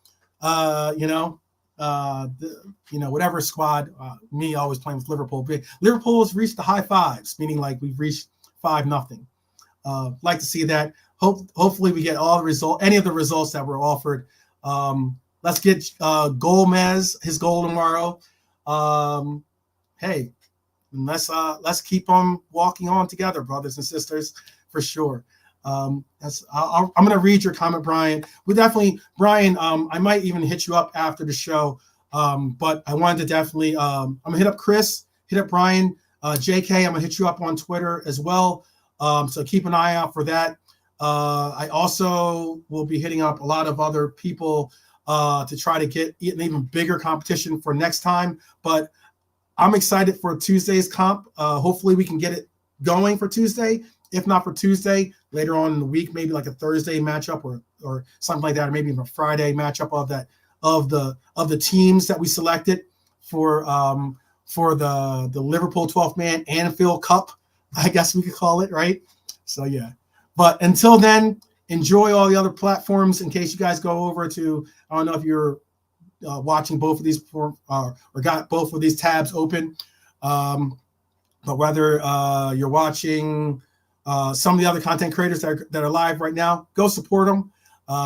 Whatever squad. Me always playing with Liverpool. But Liverpool has reached the high fives, meaning like we've reached 5-0. Like to see that. Hopefully we get any of the results that were offered. Let's get Gomez his goal tomorrow. Hey, let's keep on walking on together, brothers and sisters, for sure. I'm going to read your comment, Brian. Brian, I might even hit you up after the show. But I wanted to definitely, I'm going to hit up Chris, hit up Brian, JK. I'm going to hit you up on Twitter as well. So keep an eye out for that. I also will be hitting up a lot of other people to try to get an even bigger competition for next time. But I'm excited for Tuesday's comp. Hopefully we can get it going for Tuesday. If not for Tuesday, later on in the week, maybe like a Thursday matchup or something like that, or maybe even a Friday matchup of the teams that we selected for the Liverpool 12th man Anfield Cup, I guess we could call it, right? So yeah. But until then, enjoy all the other platforms. In case you guys go over to, I don't know if you're watching both of these or got both of these tabs open, but whether you're watching some of the other content creators that are live right now, go support them.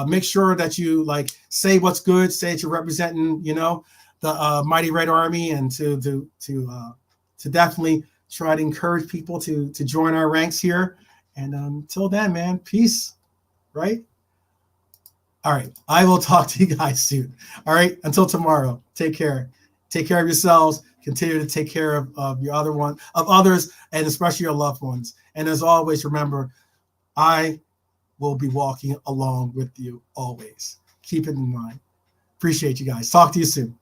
Make sure that you say what's good, say that you're representing, the Mighty Red Army, and to definitely try to encourage people to join our ranks here. And until then, man, peace, right? All right. I will talk to you guys soon. All right. Until tomorrow, take care. Take care of yourselves. Continue to take care of others, and especially your loved ones. And as always, remember, I will be walking along with you always. Keep it in mind. Appreciate you guys. Talk to you soon.